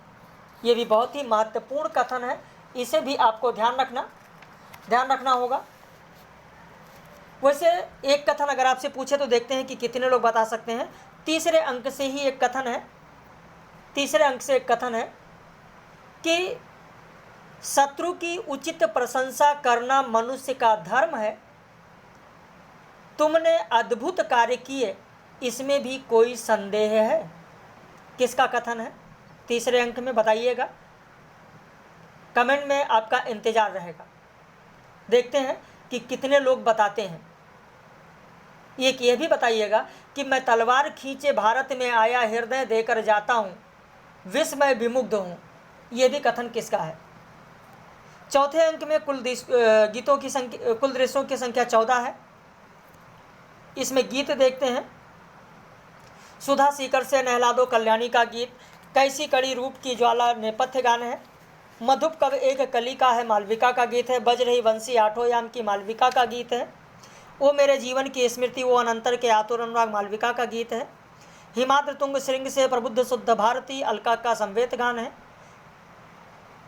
ये भी बहुत ही महत्वपूर्ण कथन है, इसे भी आपको ध्यान रखना होगा। वैसे एक कथन अगर आपसे पूछे तो देखते हैं कि कितने लोग बता सकते हैं। तीसरे अंक से एक कथन है कि शत्रु की उचित प्रशंसा करना मनुष्य का धर्म है, तुमने अद्भुत कार्य किए, इसमें भी कोई संदेह है। किसका कथन है? तीसरे अंक में बताइएगा, कमेंट में आपका इंतजार रहेगा। देखते हैं कि कितने लोग बताते हैं। एक ये भी बताइएगा कि मैं तलवार खींचे भारत में आया, हृदय देकर जाता हूँ, विश्व में विमुग्ध हूँ, ये भी कथन किसका है? चौथे अंक में कुल दृश्यों की संख्या 14 है। इसमें गीत देखते हैं। सुधा सीकर से नहला दो कल्याणी का गीत, कैसी कड़ी रूप की ज्वाला नेपथ्य गान है। मधुप कब एक कली का है, मालविका का गीत है। बज रही बंसी आठों याम की, मालविका का गीत है। वो मेरे जीवन की स्मृति, वो अनंतर के आतुर अनुराग, मालविका का गीत है। हिमाद्र तुंग श्रृंग से प्रबुद्ध शुद्ध भारती, अलका का संवेद गान है।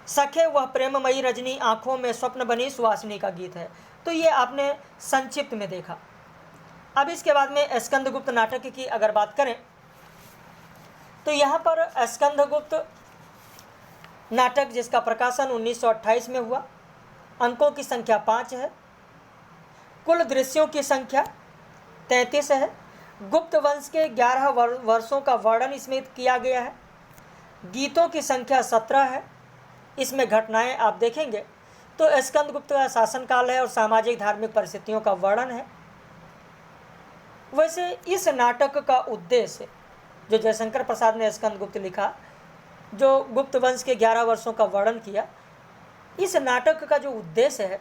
सखे वह प्रेममयी रजनी, आंखों में स्वप्न बनी, सुहासिनी का गीत है। तो ये आपने संक्षिप्त में देखा। अब इसके बाद में स्कंदगुप्त नाटक की अगर बात करें तो यहाँ पर स्कंदगुप्त नाटक जिसका प्रकाशन 1928 में हुआ, अंकों की संख्या 5 है, कुल दृश्यों की संख्या 33 है। गुप्त वंश के 11 वर्षों का वर्णन इसमें किया गया है। गीतों की संख्या 17 है। इसमें घटनाएं आप देखेंगे तो स्कंदगुप्त का शासनकाल है और सामाजिक धार्मिक परिस्थितियों का वर्णन है। वैसे इस नाटक का उद्देश्य जो जयशंकर प्रसाद ने स्कंदगुप्त लिखा, जो गुप्त वंश के 11 वर्षों का वर्णन किया, इस नाटक का जो उद्देश्य है,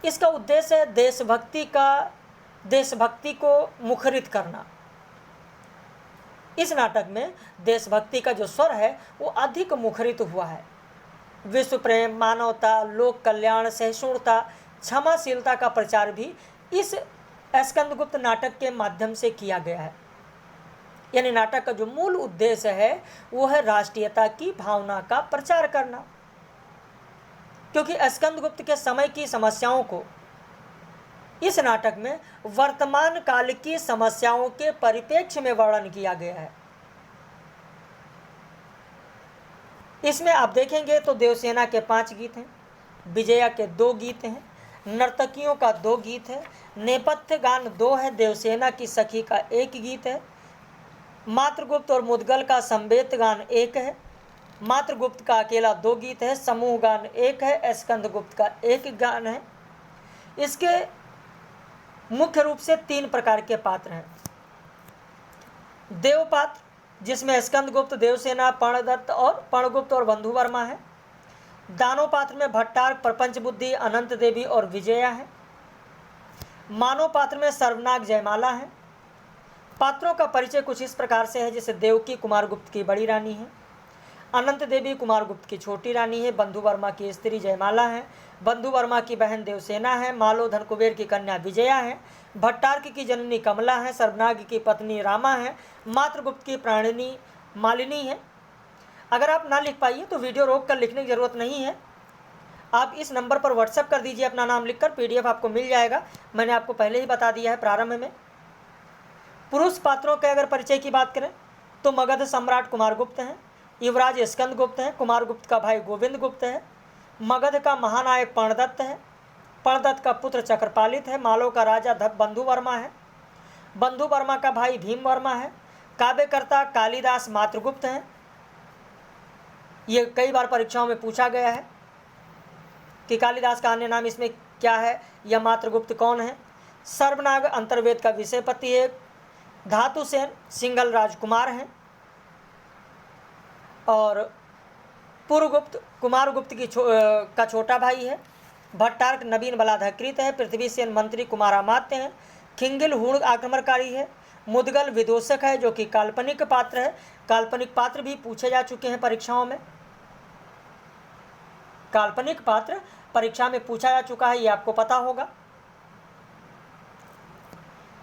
इसका उद्देश्य है देशभक्ति को मुखरित करना। इस नाटक में देशभक्ति का जो स्वर है वो अधिक मुखरित हुआ है। विश्व प्रेम, मानवता, लोक कल्याण, सहिष्णुता, क्षमाशीलता का प्रचार भी इस स्कंदगुप्त नाटक के माध्यम से किया गया है। यानी नाटक का जो मूल उद्देश्य है वो है राष्ट्रीयता की भावना का प्रचार करना, क्योंकि स्कंदगुप्त के समय की समस्याओं को इस नाटक में वर्तमान काल की समस्याओं के परिप्रेक्ष्य में वर्णन किया गया है। इसमें आप देखेंगे तो देवसेना के 5 गीत हैं, विजया के 2 गीत हैं, नर्तकियों का 2 गीत है, नेपथ्य गान 2 है, देवसेना की सखी का 1 गीत है, मातृगुप्त और मुदगल का संवेद गान 1 है, मातृगुप्त का अकेला 2 गीत है, समूह गान 1 है, स्कंदगुप्त का 1 गान है। इसके मुख्य रूप से 3 प्रकार के पात्र हैं। देवपात्र, जिसमें स्कंदगुप्त, देवसेना, पर्णगुप्त और बंधु वर्मा है। दानव पात्र में भट्टारक, प्रपंच बुद्धि, अनंत देवी और विजया है। मानव पात्र में सर्वनाग, जयमाला है। पात्रों का परिचय कुछ इस प्रकार से है, जैसे देवकी कुमारगुप्त की बड़ी रानी है, अनंत देवी कुमारगुप्त की छोटी रानी है, बंधु वर्मा की स्त्री जयमाला है, बंधु वर्मा की बहन देवसेना है, मालोधन कुबेर की कन्या विजया है, भट्टारक की जननी कमला है, सर्वनाग की पत्नी रामा है, मातृगुप्त की प्राणिनी मालिनी है। अगर आप ना लिख पाइए तो वीडियो रोक कर लिखने की ज़रूरत नहीं है, आप इस नंबर पर व्हाट्सएप कर दीजिए अपना नाम लिखकर, PDF आपको मिल जाएगा। मैंने आपको पहले ही बता दिया है प्रारंभ में। पुरुष पात्रों के अगर परिचय की बात करें तो मगध सम्राट कुमारगुप्त हैं, युवराज स्कंदगुप्त हैं, कुमारगुप्त का भाई गोविंद गुप्त है, मगध का महानायक पर्णदत्त है, पर्णदत्त का पुत्र चक्रपालित है, मालो का राजा बंधु वर्मा है, बंधु वर्मा का भाई भीम वर्मा है, काव्यकर्ता कालिदास मातृगुप्त हैं। ये कई बार परीक्षाओं में पूछा गया है कि कालिदास का अन्य नाम इसमें क्या है या मातृगुप्त कौन है। सर्वनाग अंतर्वेद का विषयपति है, धातुसेन सिंगल राजकुमार हैं, और पुरगुप्त कुमारगुप्त की का छोटा भाई है, भट्टारक नवीन बलाधिकृत है, पृथ्वीसेन मंत्री कुमारामात्य हैं, खिंगिल हूण आक्रमणकारी है, मुदगल विदूषक है जो कि काल्पनिक पात्र है। काल्पनिक पात्र भी पूछे जा चुके हैं परीक्षाओं में। काल्पनिक पात्र परीक्षा में पूछा जा चुका है, ये आपको पता होगा।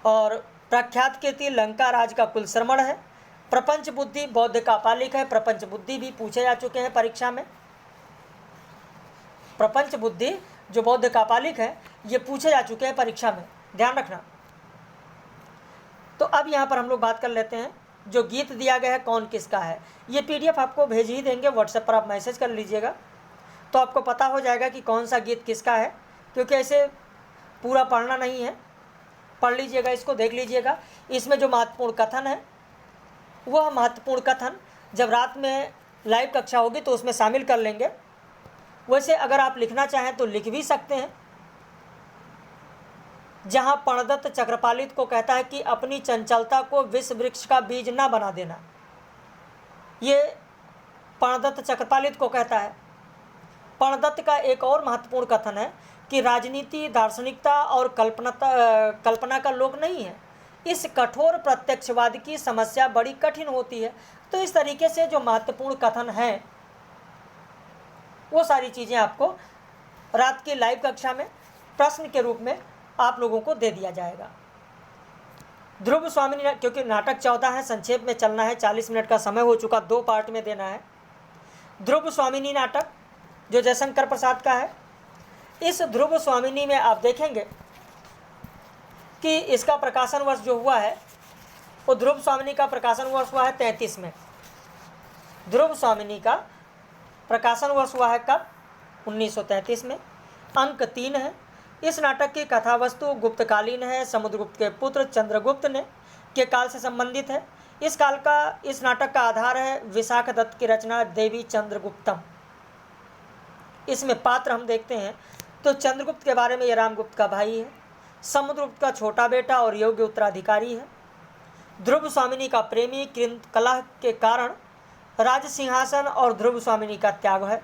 और प्रख्यात कीर्ति लंका राज का कुलश्रमण है। प्रपंच बुद्धि बौद्ध कापालिक है, प्रपंच बुद्धि भी पूछे जा चुके हैं परीक्षा में। प्रपंच बुद्धि जो बौद्ध कापालिक है ये पूछे जा चुके हैं परीक्षा में, ध्यान रखना। तो अब यहाँ पर हम लोग बात कर लेते हैं जो गीत दिया गया है कौन किसका है। ये PDF आपको भेज ही देंगे, व्हाट्सएप पर आप मैसेज कर लीजिएगा तो आपको पता हो जाएगा कि कौन सा गीत किसका है, क्योंकि ऐसे पूरा पढ़ना नहीं है, पढ़ लीजिएगा, इसको देख लीजिएगा। इसमें जो महत्वपूर्ण कथन है वह महत्वपूर्ण कथन जब रात में लाइव कक्षा होगी तो उसमें शामिल कर लेंगे। वैसे अगर आप लिखना चाहें तो लिख भी सकते हैं। जहां प्रणदत्त चक्रपालित को कहता है कि अपनी चंचलता को विष वृक्ष का बीज ना बना देना, ये प्रणदत्त चक्रपालित को कहता है। प्रणदत्त का एक और महत्वपूर्ण कथन है कि राजनीति दार्शनिकता और कल्पना का लोक नहीं है, इस कठोर प्रत्यक्षवाद की समस्या बड़ी कठिन होती है। तो इस तरीके से जो महत्वपूर्ण कथन है वो सारी चीज़ें आपको रात की लाइव कक्षा में प्रश्न के रूप में आप लोगों को दे दिया जाएगा। ध्रुव स्वामिनी, क्योंकि नाटक 14 है, संक्षेप में चलना है, 40 मिनट का समय हो चुका, 2 पार्ट में देना है। ध्रुव स्वामिनी नाटक जो जयशंकर प्रसाद का है, इस ध्रुव स्वामिनी में आप देखेंगे कि इसका प्रकाशन वर्ष जो हुआ है वो ध्रुव स्वामिनी का प्रकाशन वर्ष हुआ है 33 में। ध्रुव स्वामिनी का प्रकाशन वर्ष हुआ है कब? 1933 में। अंक 3 है। इस नाटक की कथा वस्तु गुप्तकालीन है, समुद्रगुप्त के पुत्र चंद्रगुप्त ने के काल से संबंधित है। इस नाटक का आधार है विशाख दत्त की रचना देवी चंद्रगुप्तम। इसमें पात्र हम देखते हैं तो चंद्रगुप्त के बारे में ये रामगुप्त का भाई है, समुद्रगुप्त का छोटा बेटा और योग्य उत्तराधिकारी है। ध्रुव स्वामिनी का प्रेमी, कृंत कलह के कारण राज सिंहासन और ध्रुव स्वामिनी का त्याग है।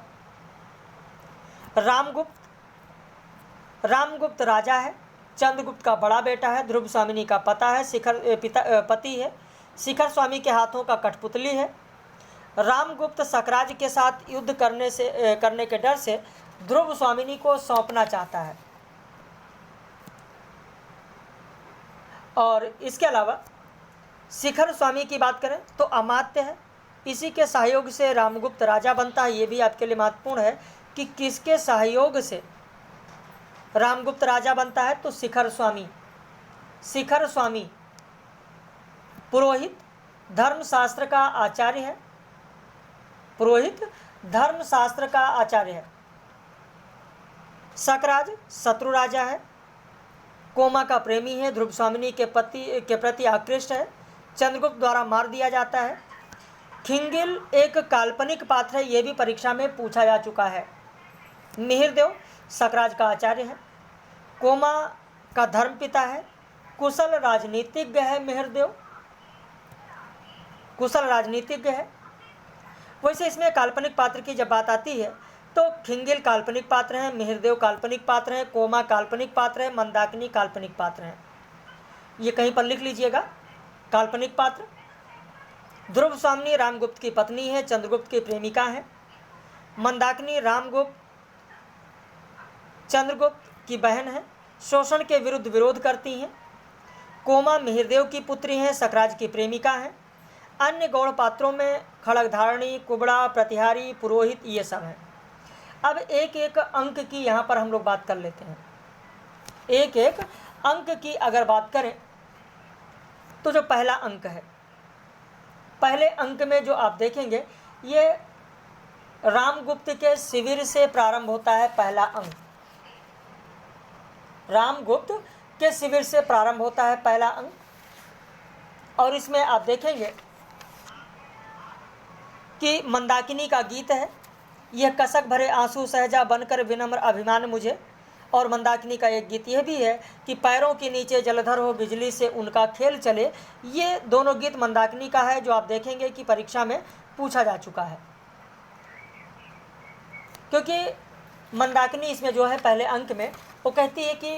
रामगुप्त राजा है, चंद्रगुप्त का बड़ा बेटा है, ध्रुव स्वामिनी का पति है, शिखर स्वामी के हाथों का कठपुतली है। रामगुप्त सकराज के साथ युद्ध करने के डर से ध्रुव स्वामिनी को सौंपना चाहता है। और इसके अलावा शिखर स्वामी की बात करें तो अमात्य है, इसी के सहयोग से रामगुप्त राजा बनता है। ये भी आपके लिए महत्वपूर्ण है कि किसके सहयोग से रामगुप्त राजा बनता है, तो शिखर स्वामी पुरोहित धर्मशास्त्र का आचार्य है, सकराज शत्रु राजा है, कोमा का प्रेमी है, ध्रुव स्वामिनी के प्रति आकृष्ट है, चंद्रगुप्त द्वारा मार दिया जाता है। खिंगिल एक काल्पनिक पात्र है, ये भी परीक्षा में पूछा जा चुका है। मिहिरदेव सकराज का आचार्य है, कोमा का धर्मपिता है, कुशल राजनीतिज्ञ है। मिहिरदेव कुशल राजनीतिज्ञ है। वैसे इसमें काल्पनिक पात्र की जब बात आती है तो खिंगिल काल्पनिक पात्र हैं, मिहिरदेव काल्पनिक पात्र हैं, कोमा काल्पनिक पात्र है, मंदाकिनी काल्पनिक पात्र हैं। ये कहीं पर लिख लीजिएगा, काल्पनिक पात्र। ध्रुव स्वामिनी रामगुप्त की पत्नी है, चंद्रगुप्त की प्रेमिका है। मंदाकिनी रामगुप्त चंद्रगुप्त की बहन है, शोषण के विरुद्ध विरोध करती हैं। कोमा मिहिरदेव की पुत्री हैं, सकराज की प्रेमिका हैं। अन्य गौड़ पात्रों में खड़गधारणी, कुबड़ा, प्रतिहारी, पुरोहित, ये सब हैं। अब एक एक अंक की यहाँ पर हम लोग बात कर लेते हैं। एक एक अंक की अगर बात करें तो जो पहला अंक है, पहले अंक में जो आप देखेंगे ये रामगुप्त के शिविर से प्रारंभ होता है। पहला अंक रामगुप्त के शिविर से प्रारंभ होता है, पहला अंक। और इसमें आप देखेंगे कि मंदाकिनी का गीत है, यह कसक भरे आंसू सहजा बनकर विनम्र अभिमान मुझे। और मंदाकिनी का एक गीत यह भी है कि पैरों के नीचे जलधर हो बिजली से उनका खेल चले। ये दोनों गीत मंदाकिनी का है जो आप देखेंगे कि परीक्षा में पूछा जा चुका है, क्योंकि मंदाकिनी इसमें जो है पहले अंक में वो कहती है कि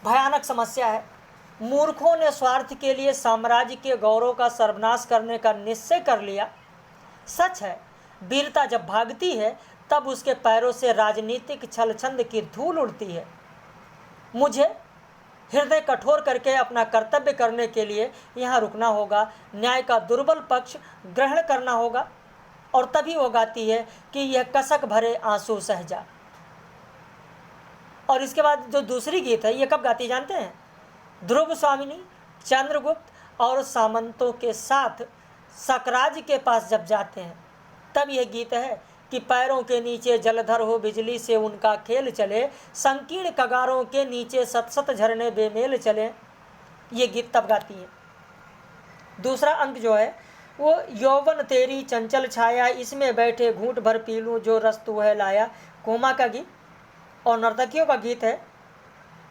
भयानक समस्या है, मूर्खों ने स्वार्थ के लिए साम्राज्य के गौरव का सर्वनाश करने का निश्चय कर लिया। सच है, वीरता जब भागती है तब उसके पैरों से राजनीतिक छलछंद की धूल उड़ती है। मुझे हृदय कठोर करके अपना कर्तव्य करने के लिए यहाँ रुकना होगा, न्याय का दुर्बल पक्ष ग्रहण करना होगा। और तभी वो गाती है कि यह कसक भरे आंसू सह जा। और इसके बाद जो दूसरी गीत है, ये कब गाती जानते हैं? ध्रुव स्वामिनी चंद्रगुप्त और सामंतों के साथ सकराज के पास जब जाते हैं, तब यह गीत है कि पैरों के नीचे जलधर हो बिजली से उनका खेल चले, संकीर्ण कगारों के नीचे सत झरने बेमेल चले। ये गीत तब गाती है। दूसरा अंक जो है वो यौवन तेरी चंचल छाया, इसमें बैठे घूंट भर पी लूं जो रस तू है लाया, कोमा का गीत। और नर्तकियों का गीत है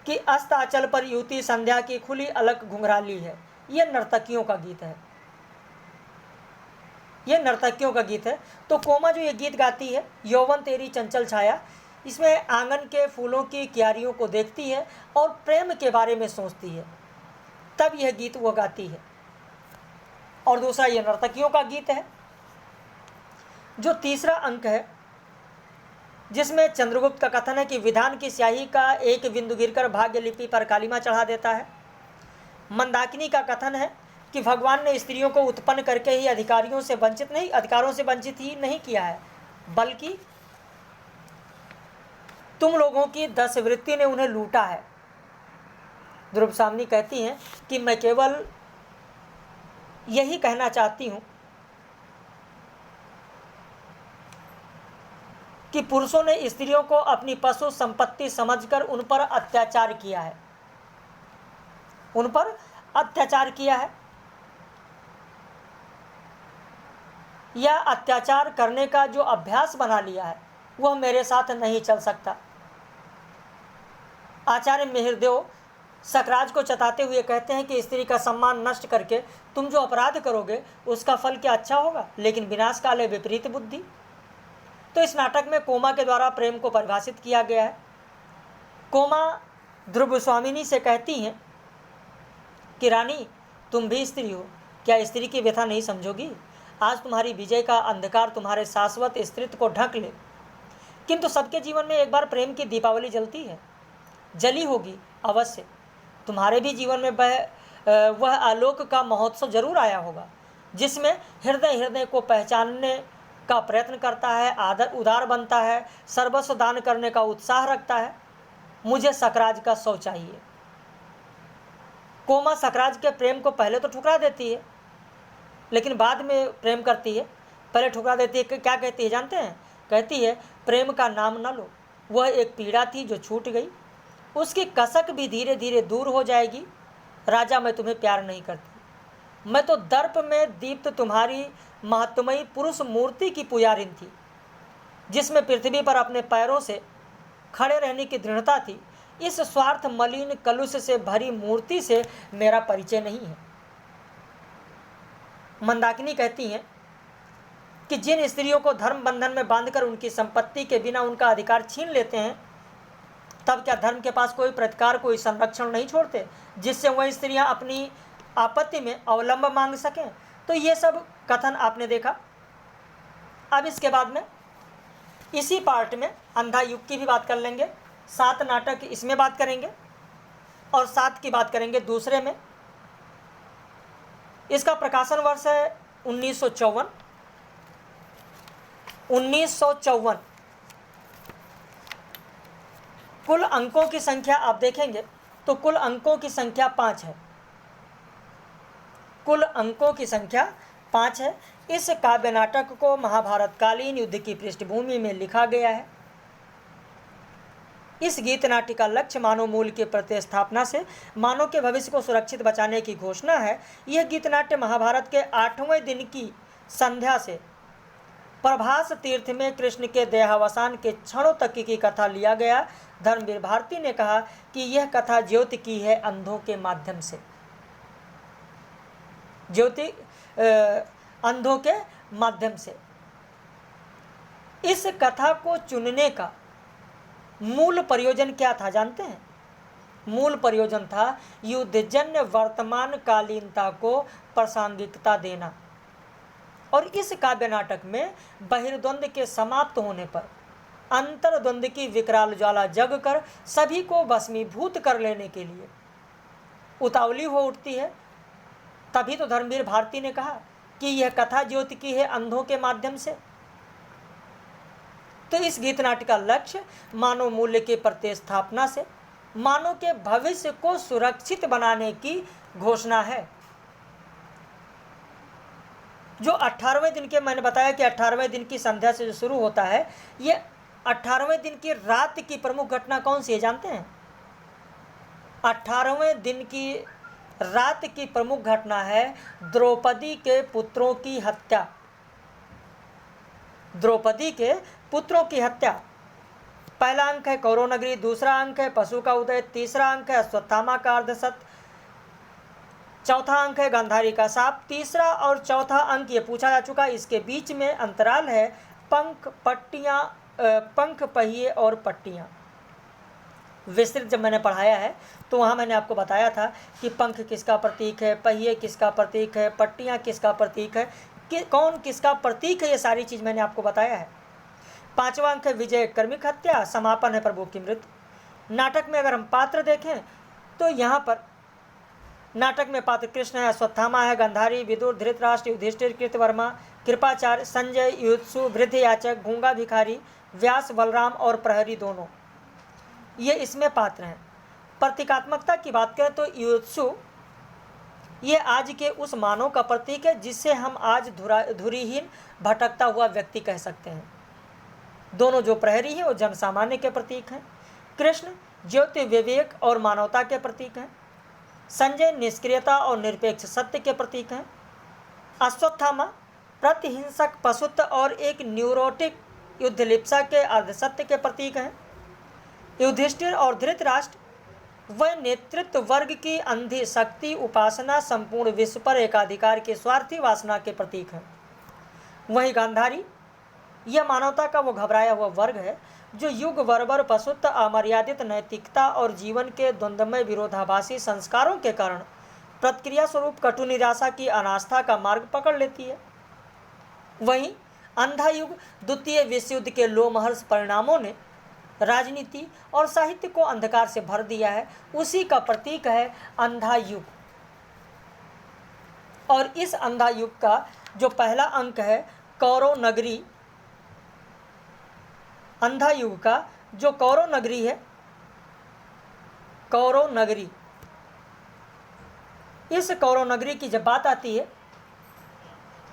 कि अस्ताचल पर युति संध्या की खुली अलग घुंघराली है। ये नर्तकियों का गीत है, ये नर्तकियों का गीत है। तो कोमा जो ये गीत गाती है, यौवन तेरी चंचल छाया, इसमें आंगन के फूलों की क्यारियों को देखती है और प्रेम के बारे में सोचती है, तब यह गीत वो गाती है। और दूसरा ये नर्तकियों का गीत है। जो तीसरा अंक है, जिसमें चंद्रगुप्त का कथन है कि विधान की स्याही का एक बिंदु गिरकर भाग्य लिपि पर कालिमा चढ़ा देता है। मंदाकिनी का कथन है कि भगवान ने स्त्रियों को उत्पन्न करके ही अधिकारों से वंचित ही नहीं किया है, बल्कि तुम लोगों की दस्युवृत्ति ने उन्हें लूटा है। ध्रुवसामिनी कहती हैं कि मैं केवल यही कहना चाहती हूं कि पुरुषों ने स्त्रियों को अपनी पशु संपत्ति समझकर उन पर अत्याचार किया है, उन पर अत्याचार किया है। या अत्याचार करने का जो अभ्यास बना लिया है, वह मेरे साथ नहीं चल सकता। आचार्य मिहिरदेव सकराज को चताते हुए कहते हैं कि स्त्री का सम्मान नष्ट करके तुम जो अपराध करोगे उसका फल क्या अच्छा होगा, लेकिन विनाश काल है विपरीत बुद्धि। तो इस नाटक में कोमा के द्वारा प्रेम को परिभाषित किया गया है। कोमा ध्रुव स्वामिनी से कहती हैं कि रानी, तुम भी स्त्री हो, क्या स्त्री की व्यथा नहीं समझोगी? आज तुम्हारी विजय का अंधकार तुम्हारे शाश्वत स्त्रीत्व को ढक ले, किंतु सबके जीवन में एक बार प्रेम की दीपावली जलती है, जली होगी अवश्य। तुम्हारे भी जीवन में वह आलोक का महोत्सव जरूर आया होगा, जिसमें हृदय हृदय को पहचानने का प्रयत्न करता है, उदार बनता है, सर्वस्व दान करने का उत्साह रखता है। मुझे सकराज का शव चाहिए। कोमा सकराज के प्रेम को पहले तो ठुकरा देती है, लेकिन बाद में प्रेम करती है। पहले ठुकरा देती है, क्या कहती है जानते हैं? कहती है, प्रेम का नाम न लो, वह एक पीड़ा थी जो छूट गई, उसकी कसक भी धीरे धीरे दूर हो जाएगी। राजा, मैं तुम्हें प्यार नहीं करती, मैं तो दर्प में दीप्त तुम्हारी महत्वमयी पुरुष मूर्ति की पुजारिन थी, जिसमें पृथ्वी पर अपने पैरों से खड़े रहने की दृढ़ता थी। इस स्वार्थ मलिन कलुष से भरी मूर्ति से मेरा परिचय नहीं है। मंदाकिनी कहती हैं कि जिन स्त्रियों को धर्म बंधन में बांधकर उनकी संपत्ति के बिना उनका अधिकार छीन लेते हैं, तब क्या धर्म के पास कोई प्रतिकार, कोई संरक्षण नहीं छोड़ते, जिससे वह स्त्रियां अपनी आपत्ति में अवलंब मांग सकें? तो ये सब कथन आपने देखा। अब इसके बाद में इसी पार्ट में अंधा युग की भी बात कर लेंगे। 7 नाटक इसमें बात करेंगे और 7 की बात करेंगे दूसरे में। इसका प्रकाशन वर्ष है 1954। 1954। कुल अंकों की संख्या आप देखेंगे तो कुल अंकों की संख्या 5 है। कुल अंकों की संख्या 5 है। इस काव्य नाटक को महाभारत कालीन युद्ध की पृष्ठभूमि में लिखा गया है। इस गीत नाट्य का लक्ष्य मानव मूल की प्रतिस्थापना से मानव के भविष्य को सुरक्षित बचाने की घोषणा है। यह गीत नाट्य महाभारत के 8वें दिन की संध्या से प्रभास तीर्थ में कृष्ण के देहावसान के क्षणों तक की कथा लिया गया। धर्मवीर भारती ने कहा कि यह कथा ज्योति की है अंधों के माध्यम से, ज्योति अंधों के माध्यम से। इस कथा को चुनने का मूल प्रयोजन क्या था जानते हैं? मूल प्रयोजन था युद्धजन्य वर्तमान कालीनता को प्रासंगिकता देना। और इस काव्य नाटक में बहिर्द्वंद के समाप्त होने पर अंतर्द्वंद की विकराल ज्वाला जग कर सभी को भस्मीभूत कर लेने के लिए उतावली हो उठती है। तभी तो धर्मवीर भारती ने कहा कि यह कथा ज्योति की है अंधों के माध्यम से। तो इस गीत नाट्य का लक्ष्य मानव मूल्य के प्रतिस्थापना से मानव के भविष्य को सुरक्षित बनाने की घोषणा है। जो 18वें दिन के, मैंने बताया कि 18वें दिन की संध्या से जो शुरू होता है, ये 18वें दिन की रात की प्रमुख घटना कौन सी है जानते हैं? 18वें दिन की रात की प्रमुख घटना है द्रौपदी के पुत्रों की हत्या। द्रौपदी के पुत्रों की हत्या। पहला अंक है कौरव नगरी, दूसरा अंक है पशु का उदय, तीसरा अंक है अश्वत्थामा का अर्धसत्य, चौथा अंक है गांधारी का शाप। तीसरा और चौथा अंक ये पूछा जा चुका है, इसके बीच में अंतराल है पंख पहिए और पट्टियाँ। विस्तृत जब मैंने पढ़ाया है तो वहाँ मैंने आपको बताया था कि पंख किसका प्रतीक है, पहिए किसका प्रतीक है, पट्टियाँ किसका प्रतीक है, कौन किसका प्रतीक है, ये सारी चीज़ मैंने आपको बताया है। पांचवा अंक है विजय कर्मिक हत्या, समापन है प्रभु की मृत्यु। नाटक में अगर हम पात्र देखें तो यहाँ पर नाटक में पात्र कृष्ण है, अश्वत्थामा है, गांधारी, विदुर, धृतराष्ट्र, युधिष्ठिर, कृतवर्मा, कृपाचार्य, संजय, युत्सु, वृद्धयाचक, गूंगा भिखारी, व्यास, बलराम और प्रहरी दोनों, ये इसमें पात्र हैं। प्रतीकात्मकता की बात करें तो युत्सु ये आज के उस मानव का प्रतीक है जिससे हम आज धुरीहीन भटकता हुआ व्यक्ति कह सकते हैं। दोनों जो प्रहरी हैं वो जन सामान्य के प्रतीक हैं। कृष्ण ज्योति, विवेक और मानवता के प्रतीक हैं। संजय निष्क्रियता और निरपेक्ष सत्य के प्रतीक हैं। अश्वत्थामा प्रतिहिंसक, पशुत्व और एक न्यूरोटिक युद्धलिप्सा के अर्धसत्य के प्रतीक हैं। युधिष्ठिर और धृतराष्ट्र वह नेतृत्व वर्ग की अंधी शक्ति, उपासना, संपूर्ण विश्व पर एकाधिकार की स्वार्थी वासना के प्रतीक हैं। वहीं गांधारी यह मानवता का वो घबराया हुआ वर्ग है जो युग बर्बर पशुत्व, अमर्यादित नैतिकता और जीवन के द्वंद्वमय विरोधाभासी संस्कारों के कारण प्रतिक्रिया स्वरूप कटु निराशा की अनास्था का मार्ग पकड़ लेती है। वहीं अंधा युग द्वितीय विश्व युद्ध के लोमहर्ष परिणामों ने राजनीति और साहित्य को अंधकार से भर दिया है, उसी का प्रतीक है अंधा युग। और इस अंधा युग का जो पहला अंक है कौरव नगरी, अंधा युग का जो कौरव नगरी है, कौरव नगरी, इस कौरव नगरी की जब बात आती है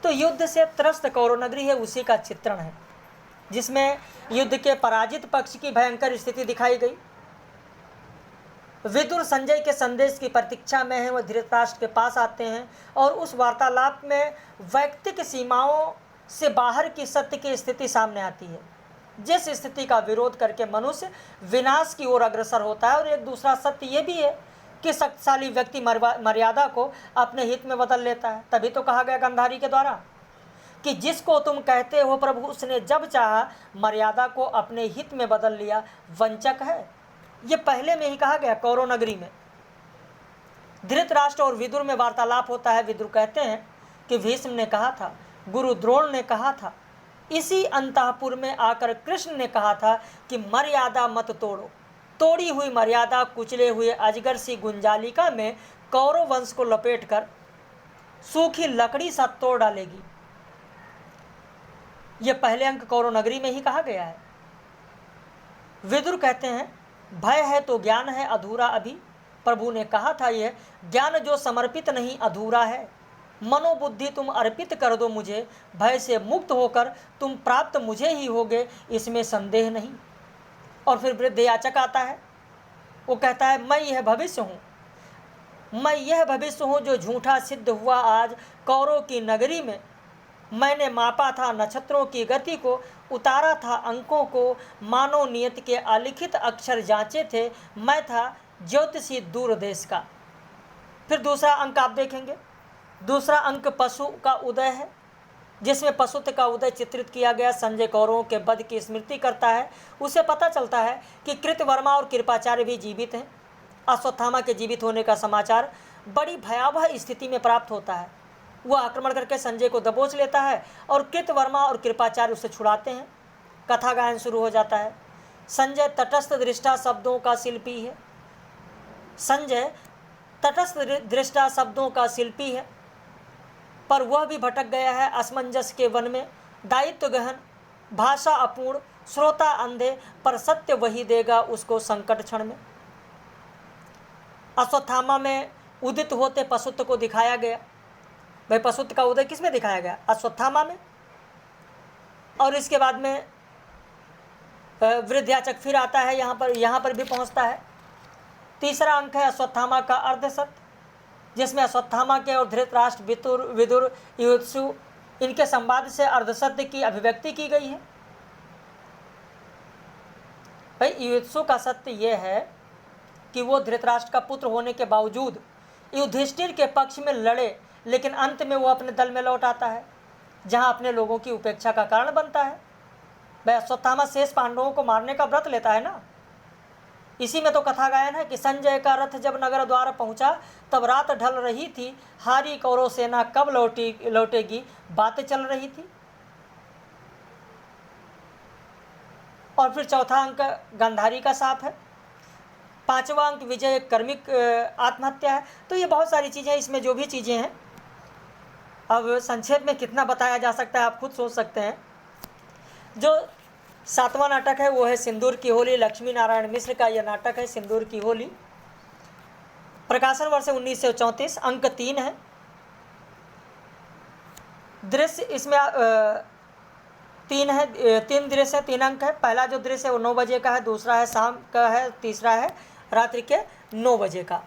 तो युद्ध से त्रस्त कौरव नगरी है, उसी का चित्रण है जिसमें युद्ध के पराजित पक्ष की भयंकर स्थिति दिखाई गई। विदुर संजय के संदेश की प्रतीक्षा में है, वह धृतराष्ट्र के पास आते हैं और उस वार्तालाप में वैयक्तिक सीमाओं से बाहर की सत्य की स्थिति सामने आती है, जिस स्थिति का विरोध करके मनुष्य विनाश की ओर अग्रसर होता है। और एक दूसरा सत्य ये भी है कि शक्तिशाली व्यक्ति मर्यादा को अपने हित में बदल लेता है। तभी तो कहा गया गांधारी के द्वारा कि जिसको तुम कहते हो प्रभु उसने जब चाहा मर्यादा को अपने हित में बदल लिया, वंचक है। ये पहले में ही कहा गया कौरव नगरी में। धृतराष्ट्र और विदुर में वार्तालाप होता है। विदुर कहते हैं कि भीष्म ने कहा था, गुरु द्रोण ने कहा था, इसी अंतःपुर में आकर कृष्ण ने कहा था कि मर्यादा मत तोड़ो। तोड़ी हुई मर्यादा कुचले हुए अजगर सी गुंजालिका में कौरव वंश को लपेटकर सूखी लकड़ी सा तोड़ डालेगी। यह पहले अंक कौरव नगरी में ही कहा गया है। विदुर कहते हैं भय है तो ज्ञान है अधूरा अभी। प्रभु ने कहा था यह ज्ञान जो समर्पित नहीं अधूरा है। मनोबुद्धि तुम अर्पित कर दो मुझे, भय से मुक्त होकर तुम प्राप्त मुझे ही होगे, इसमें संदेह नहीं। और फिर वृद्धयाचक आता है, वो कहता है मैं यह भविष्य हूँ, मैं यह भविष्य हूँ जो झूठा सिद्ध हुआ आज कौरव की नगरी में। मैंने मापा था नक्षत्रों की गति को, उतारा था अंकों को, मानव नियत के अलिखित अक्षर जांचे थे, मैं था ज्योतिषी दूर देश का। फिर दूसरा अंक आप देखेंगे, दूसरा अंक पशु का उदय है, जिसमें पशुत्व का उदय चित्रित किया गया। संजय कौरवों के वध की स्मृति करता है, उसे पता चलता है कि कृतवर्मा और कृपाचार्य भी जीवित हैं। अश्वत्थामा के जीवित होने का समाचार बड़ी भयावह स्थिति में प्राप्त होता है। वह आक्रमण करके संजय को दबोच लेता है और कृतवर्मा और कृपाचार्य उसे छुड़ाते हैं। कथा गायन शुरू हो जाता है। संजय तटस्थ दृष्टा शब्दों का शिल्पी है। संजय तटस्थ दृष्टा शब्दों का शिल्पी है, पर वह भी भटक गया है असमंजस के वन में। दायित्व गहन, भाषा अपूर्ण, श्रोता अंधे, पर सत्य वही देगा उसको संकट क्षण में। अश्वत्थामा में उदित होते पशुत्व को दिखाया गया। भाई पशुत्व का उदय किस में दिखाया गया? अश्वत्थामा में। और इसके बाद में वृद्धाचक फिर आता है, यहाँ पर भी पहुँचता है। तीसरा अंक है अश्वत्थामा का अर्धसत्य, जिसमें अश्वत्थामा के और धृतराष्ट्र, विदुर, युयुत्सु इनके संवाद से अर्धसत्य की अभिव्यक्ति की गई है। भाई युयुत्सु का सत्य यह है कि वो धृतराष्ट्र का पुत्र होने के बावजूद युधिष्ठिर के पक्ष में लड़े, लेकिन अंत में वो अपने दल में लौट आता है, जहाँ अपने लोगों की उपेक्षा का कारण बनता है। भाई अश्वत्थामा शेष पांडवों को मारने का व्रत लेता है ना। इसी में तो कथा गायन है कि संजय का रथ जब नगर द्वार पहुंचा तब रात ढल रही थी, हारी कौरव सेना कब लौटेगी बातें चल रही थी। और फिर चौथा अंक गांधारी का साप है। पांचवा अंक विजय कर्मिक आत्महत्या है। तो ये बहुत सारी चीज़ें, इसमें जो भी चीज़ें हैं, अब संक्षेप में कितना बताया जा सकता है आप खुद सोच सकते हैं। जो सातवां नाटक है वो है सिंदूर की होली। लक्ष्मी नारायण मिश्र का यह नाटक है सिंदूर की होली। प्रकाशन वर्ष 1934। अंक 3 है। दृश्य इसमें 3 है, 3 दृश्य है, 3 अंक है। पहला जो दृश्य है वो 9 बजे का है, दूसरा है शाम का है, तीसरा है रात्रि के 9 बजे का।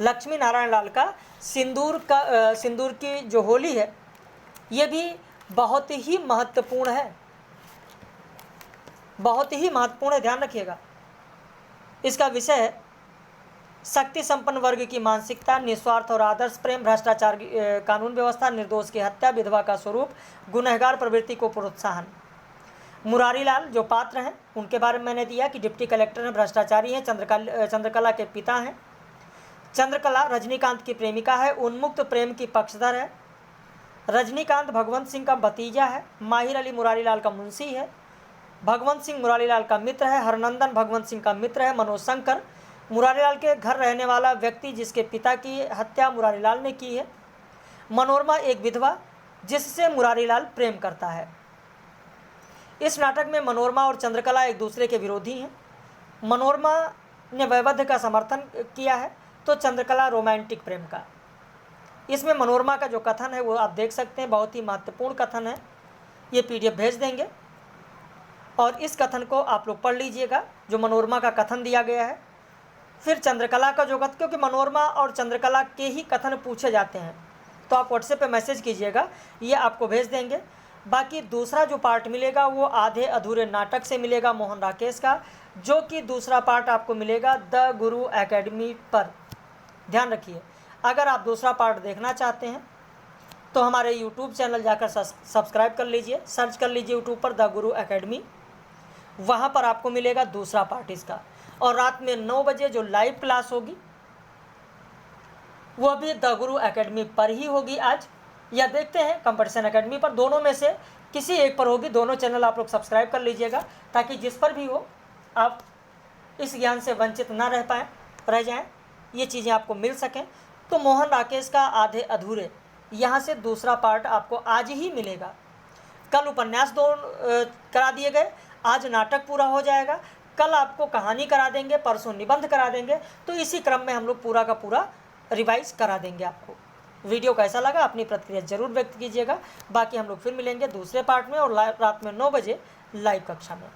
लक्ष्मी नारायण लाल का सिंदूर की जो होली है ये भी बहुत ही महत्वपूर्ण है, बहुत ही महत्वपूर्ण है, ध्यान रखिएगा। इसका विषय है शक्ति संपन्न वर्ग की मानसिकता, निस्वार्थ और आदर्श प्रेम, भ्रष्टाचार, कानून व्यवस्था, निर्दोष की हत्या, विधवा का स्वरूप, गुनहगार प्रवृत्ति को प्रोत्साहन। मुरारीलाल जो पात्र हैं उनके बारे में मैंने दिया कि डिप्टी कलेक्टर हैं, भ्रष्टाचारी हैं, चंद्रकला के पिता हैं। चंद्रकला रजनीकांत की प्रेमिका है, उन्मुक्त प्रेम की पक्षधर है। रजनीकांत भगवंत सिंह का भतीजा है। माहिर अली मुरारीलाल का मुंशी है। भगवंत सिंह मुरारीलाल का मित्र है। हरनंदन भगवंत सिंह का मित्र है। मनोज शंकर मुरारीलाल के घर रहने वाला व्यक्ति जिसके पिता की हत्या मुरारीलाल ने की है। मनोरमा एक विधवा जिससे मुरारीलाल प्रेम करता है। इस नाटक में मनोरमा और चंद्रकला एक दूसरे के विरोधी हैं। मनोरमा ने वैवध्य का समर्थन किया है तो चंद्रकला रोमांटिक प्रेम का। इसमें मनोरमा का जो कथन है वो आप देख सकते हैं, बहुत ही महत्वपूर्ण कथन है। ये PDF भेज देंगे और इस कथन को आप लोग पढ़ लीजिएगा जो मनोरमा का कथन दिया गया है। फिर चंद्रकला का जो कथन, क्योंकि मनोरमा और चंद्रकला के ही कथन पूछे जाते हैं, तो आप व्हाट्सएप पे मैसेज कीजिएगा, ये आपको भेज देंगे। बाकी दूसरा जो पार्ट मिलेगा वो आधे अधूरे नाटक से मिलेगा मोहन राकेश का, जो कि दूसरा पार्ट आपको मिलेगा द गुरु एकेडमी पर। ध्यान रखिए, अगर आप दूसरा पार्ट देखना चाहते हैं तो हमारे YouTube चैनल जाकर सब्सक्राइब कर लीजिए, सर्च कर लीजिए YouTube पर द गुरु एकेडमी, वहाँ पर आपको मिलेगा दूसरा पार्ट इसका। और रात में 9 बजे जो लाइव क्लास होगी वह भी द गुरु एकेडमी पर ही होगी आज, या देखते हैं कंपटीशन एकेडमी पर, दोनों में से किसी एक पर होगी। दोनों चैनल आप लोग सब्सक्राइब कर लीजिएगा ताकि जिस पर भी हो आप इस ज्ञान से वंचित ना रह जाएं, ये चीज़ें आपको मिल सकें। तो मोहन राकेश का आधे अधूरे यहाँ से दूसरा पार्ट आपको आज ही मिलेगा। कल उपन्यास 2 करा दिए गए, आज नाटक पूरा हो जाएगा, कल आपको कहानी करा देंगे, परसों निबंध करा देंगे। तो इसी क्रम में हम लोग पूरा का पूरा रिवाइज करा देंगे आपको। वीडियो कैसा लगा अपनी प्रतिक्रिया जरूर व्यक्त कीजिएगा। बाकी हम लोग फिर मिलेंगे दूसरे पार्ट में और रात में 9 बजे लाइव कक्षा में।